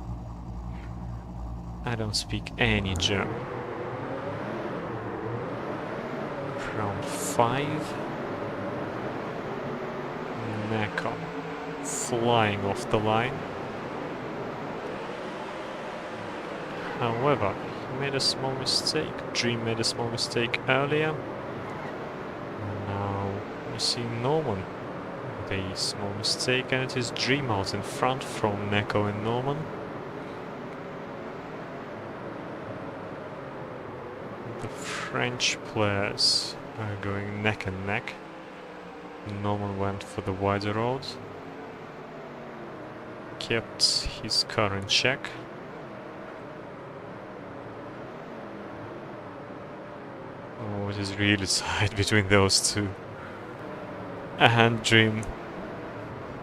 I don't speak any German. Round 5. Neko flying off the line. However, he made a small mistake. Dream made a small mistake earlier. Now we see Norman with a small mistake, and it is Dream out in front from Neko and Norman. The French players are going neck and neck. Norman went for the wider road. Kept his car in check. Oh, it is really tight between those two. And Dream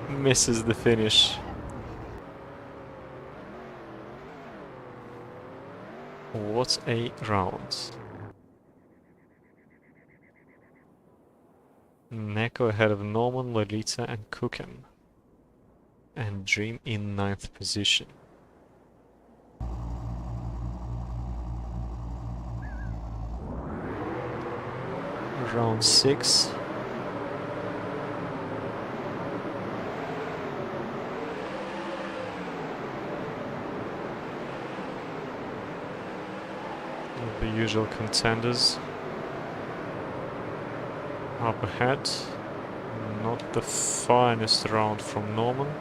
misses the finish. What a round. Neko ahead of Norman, Lolita and Kuken. And Dream in 9th position. Round 6. The usual contenders up ahead. Not the finest round from Norman.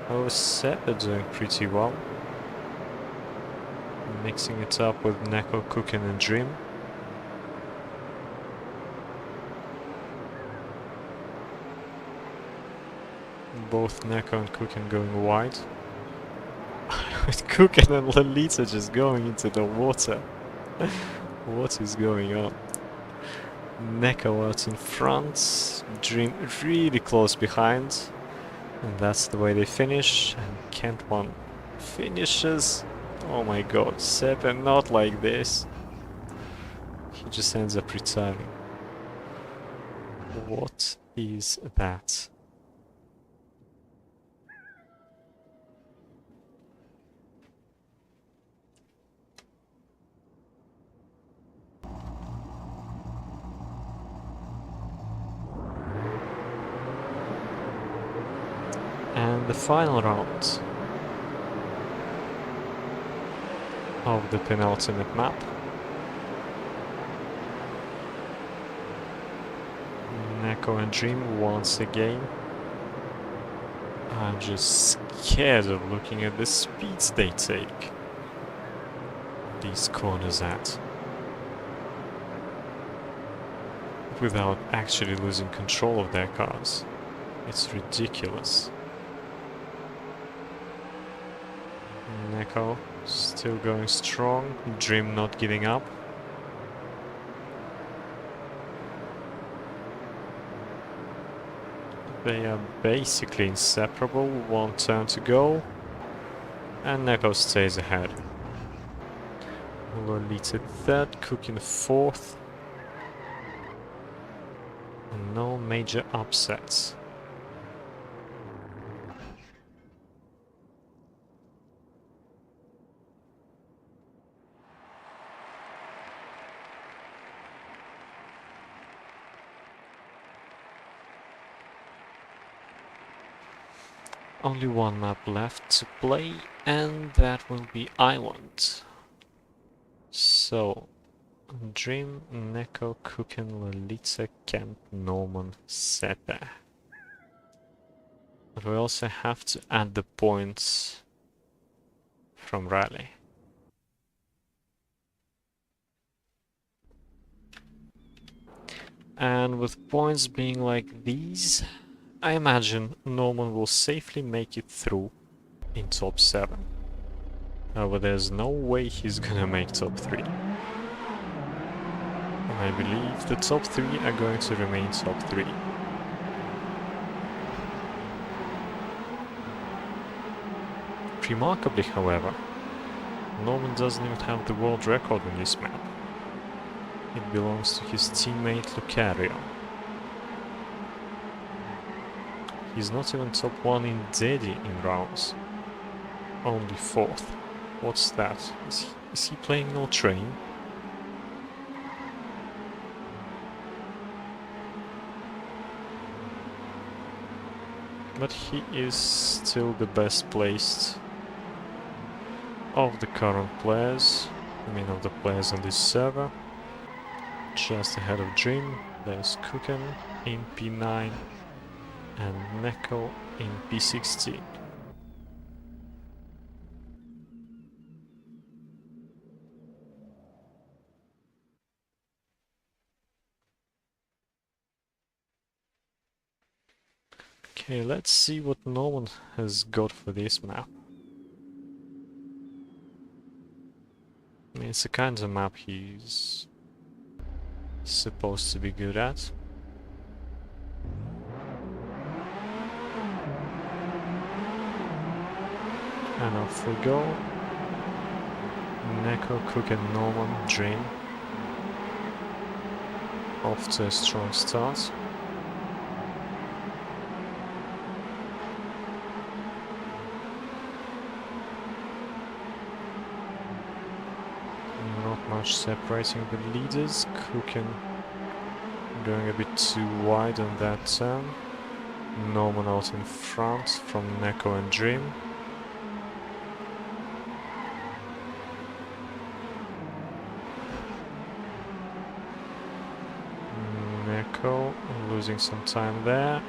However, Seb doing pretty well. Mixing it up with Neko, Kuken and Dream. Both Neko and Kuken going wide. With Kuken and Lolita just going into the water. What is going on? Neko out in front, Dream really close behind. And that's the way they finish. And Kent one finishes. Oh my god, Sepp, and not like this. He just ends up retiring. What is that? And the final round of the penultimate map. Neko and Dream once again. I'm just scared of looking at the speeds they take these corners at, without actually losing control of their cars. It's ridiculous. Neko still going strong, Dream not giving up. They are basically inseparable, one turn to go, and Neko stays ahead. Lolita 3rd, Kuken 4th. No major upsets. Only one map left to play, and that will be Island. So, Dream, Neko, Kuken, Lolita, Kent, Norman, Seta. But we also have to add the points from Rally. And with points being like these, I imagine Norman will safely make it through in top 7. However, there's no way he's gonna make top 3. And I believe the top 3 are going to remain top 3. Remarkably, however, Norman doesn't even have the world record on this map. It belongs to his teammate Lucario. He's not even top 1 in Daddy in rounds. Only 4th. What's that? Is he playing no train? But he is still the best placed of the current players. I mean of the players on this server. Just ahead of Dream, there's Kuken in P9 and Neko in P16. Okay, let's see what Norman has got for this map. I mean, it's the kind of map he's supposed to be good at. And off we go. Neko, Kuken, Norman, Dream. Off to a strong start. Not much separating the leaders. Kuken going a bit too wide on that turn. Norman out in front from Neko and Dream. Neko losing some time there.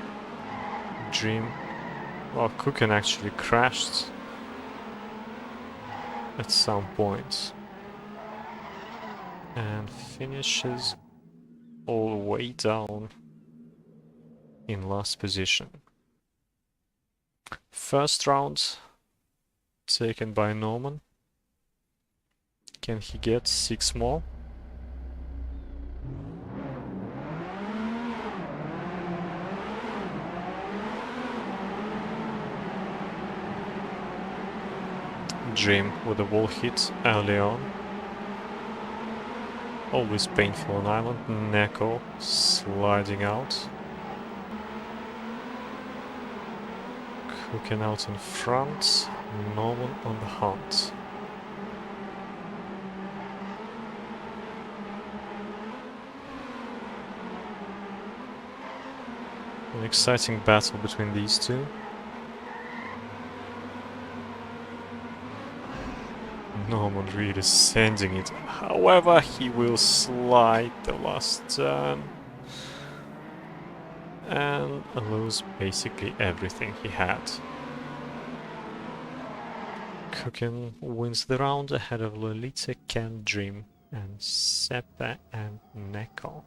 Dream. Well, Kuken actually crashed at some point. And finishes all the way down in last position. First round taken by Norman. Can he get 6 more? Dream with a wall hit early on. Always painful on island. Neko sliding out. Kuken out in front. Norman on the hunt. An exciting battle between these two. Norman really sending it. However, he will slide the last turn and lose basically everything he had. Kuken wins the round ahead of Lolita, Ken, Dream, and Seppa and Neko.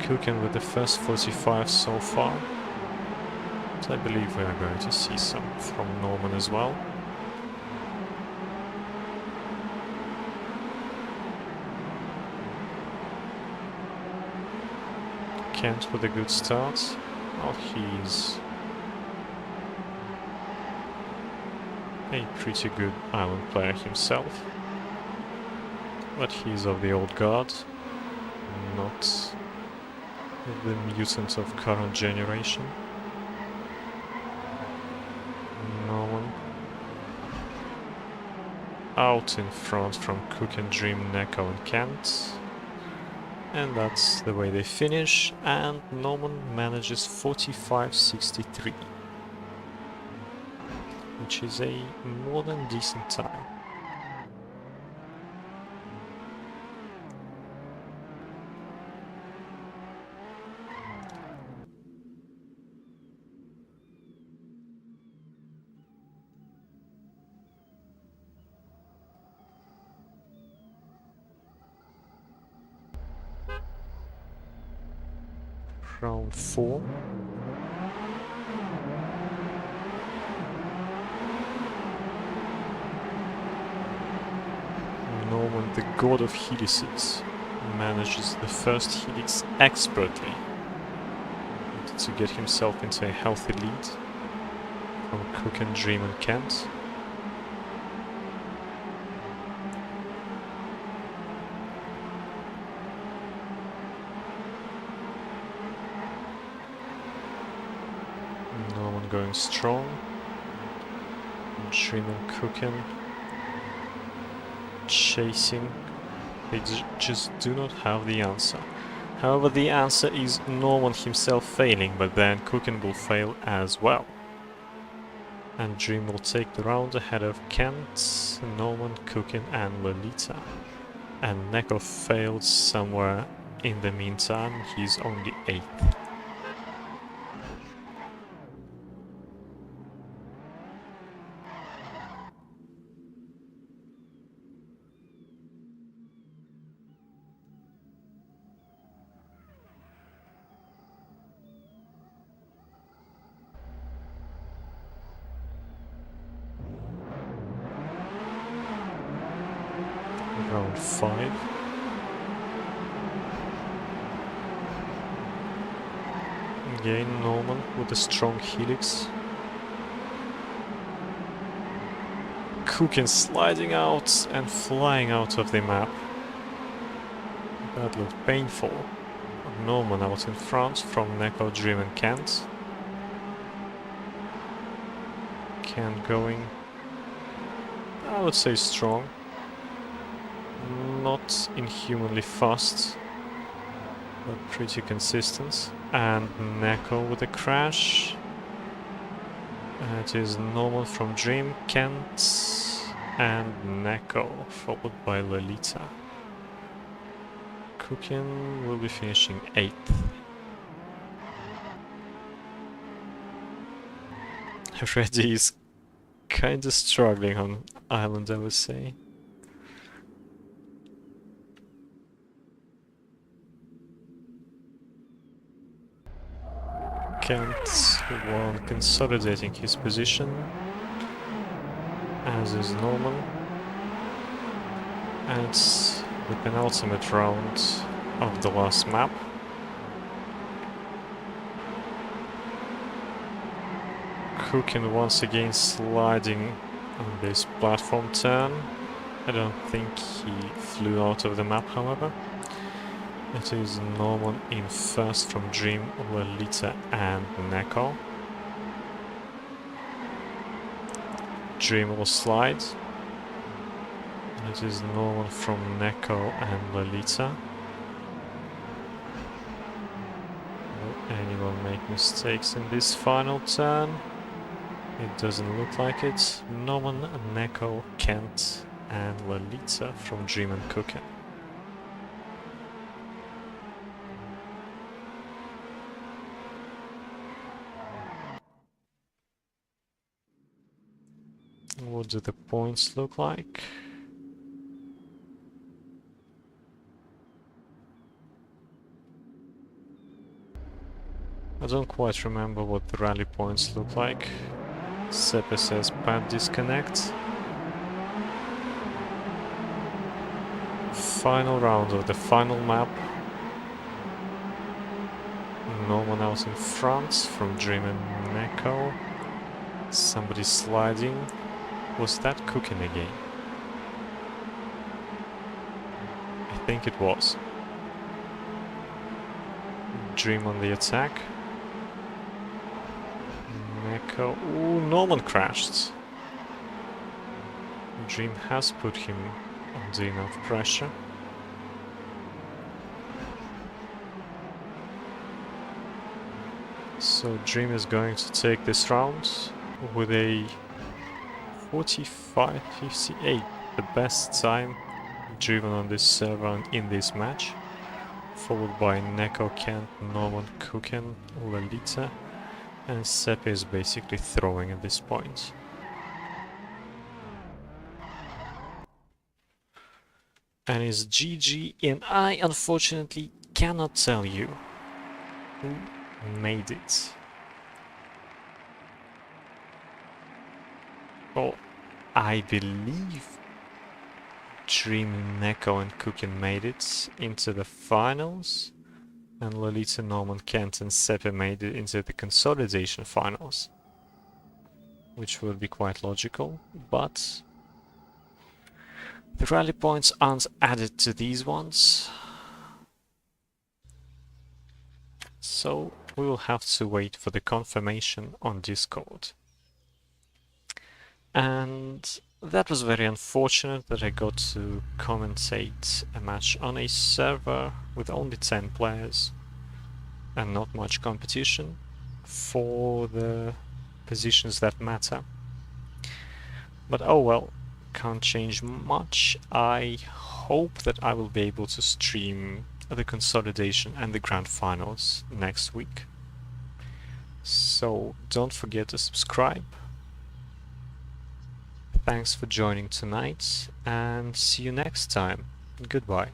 Kuken with the first 45 so far. So I believe we are going to see some from Norman as well. Kent with a good start. Well, he's a pretty good island player himself. But he's of the old guard, not the mutant of current generation. Norman out in front from Kuken, Dream, Neko and Kent. And that's the way they finish, and Norman manages 45.63, which is a more than decent time. Round 4. Norman, the god of helices, manages the first helix expertly to get himself into a healthy lead from Cook and Dream and Kent. Norman going strong. Dream and Cookin chasing. They just do not have the answer. However, the answer is Norman himself failing, but then Cookin will fail as well. And Dream will take the round ahead of Kent, Norman, Cookin and Lolita. And Neko failed somewhere in the meantime, he's only 8th. Round 5. Again, Norman with a strong helix. Cookin sliding out and flying out of the map. That looked painful. Norman out in front from Neko, Dream and Kent. Kent going, I would say, strong. Not inhumanly fast, but pretty consistent. And Neko with a crash. It is Norman from Dream, Kent, and Neko, followed by Lolita. Cookin will be finishing 8th. Rediez is kinda struggling on island, I would say. Kent while consolidating his position, as is Norman. And it's the penultimate round of the last map. Cookin once again sliding on this platform turn. I don't think he flew out of the map, however. It is Norman in first from Dream, Lolita and Neko. Dream will slide. And it is Norman from Neko and Lolita. Will anyone make mistakes in this final turn? It doesn't look like it. Norman, Neko, Kent and Lolita from Dream and Cookin. What do the points look like? I don't quite remember what the rally points look like. Sepe says pad disconnect. Final round of the final map. Norman out in front from Dream and Neko. Somebody sliding. Was that Cookin again? I think it was. Dream on the attack. Neko. Ooh, Norman crashed. Dream has put him under enough pressure. So Dream is going to take this round with a 45.58, the best time driven on this server in this match, followed by Neko, Kent, Norman, Cookin, Lolita, and Sepe is basically throwing at this point. And it's GG, and I unfortunately cannot tell you Who made it? Well, I believe Dreamy, Neko and Cookin made it into the finals, and Lolita, Norman, Kent and Sepe made it into the consolidation finals, which would be quite logical, but the rally points aren't added to these ones, so we will have to wait for the confirmation on Discord. And that was very unfortunate that I got to commentate a match on a server with only 10 players and not much competition for the positions that matter. But oh well, can't change much. I hope that I will be able to stream the consolidation and the grand finals next week. So don't forget to subscribe. Thanks for joining tonight, and see you next time. Goodbye.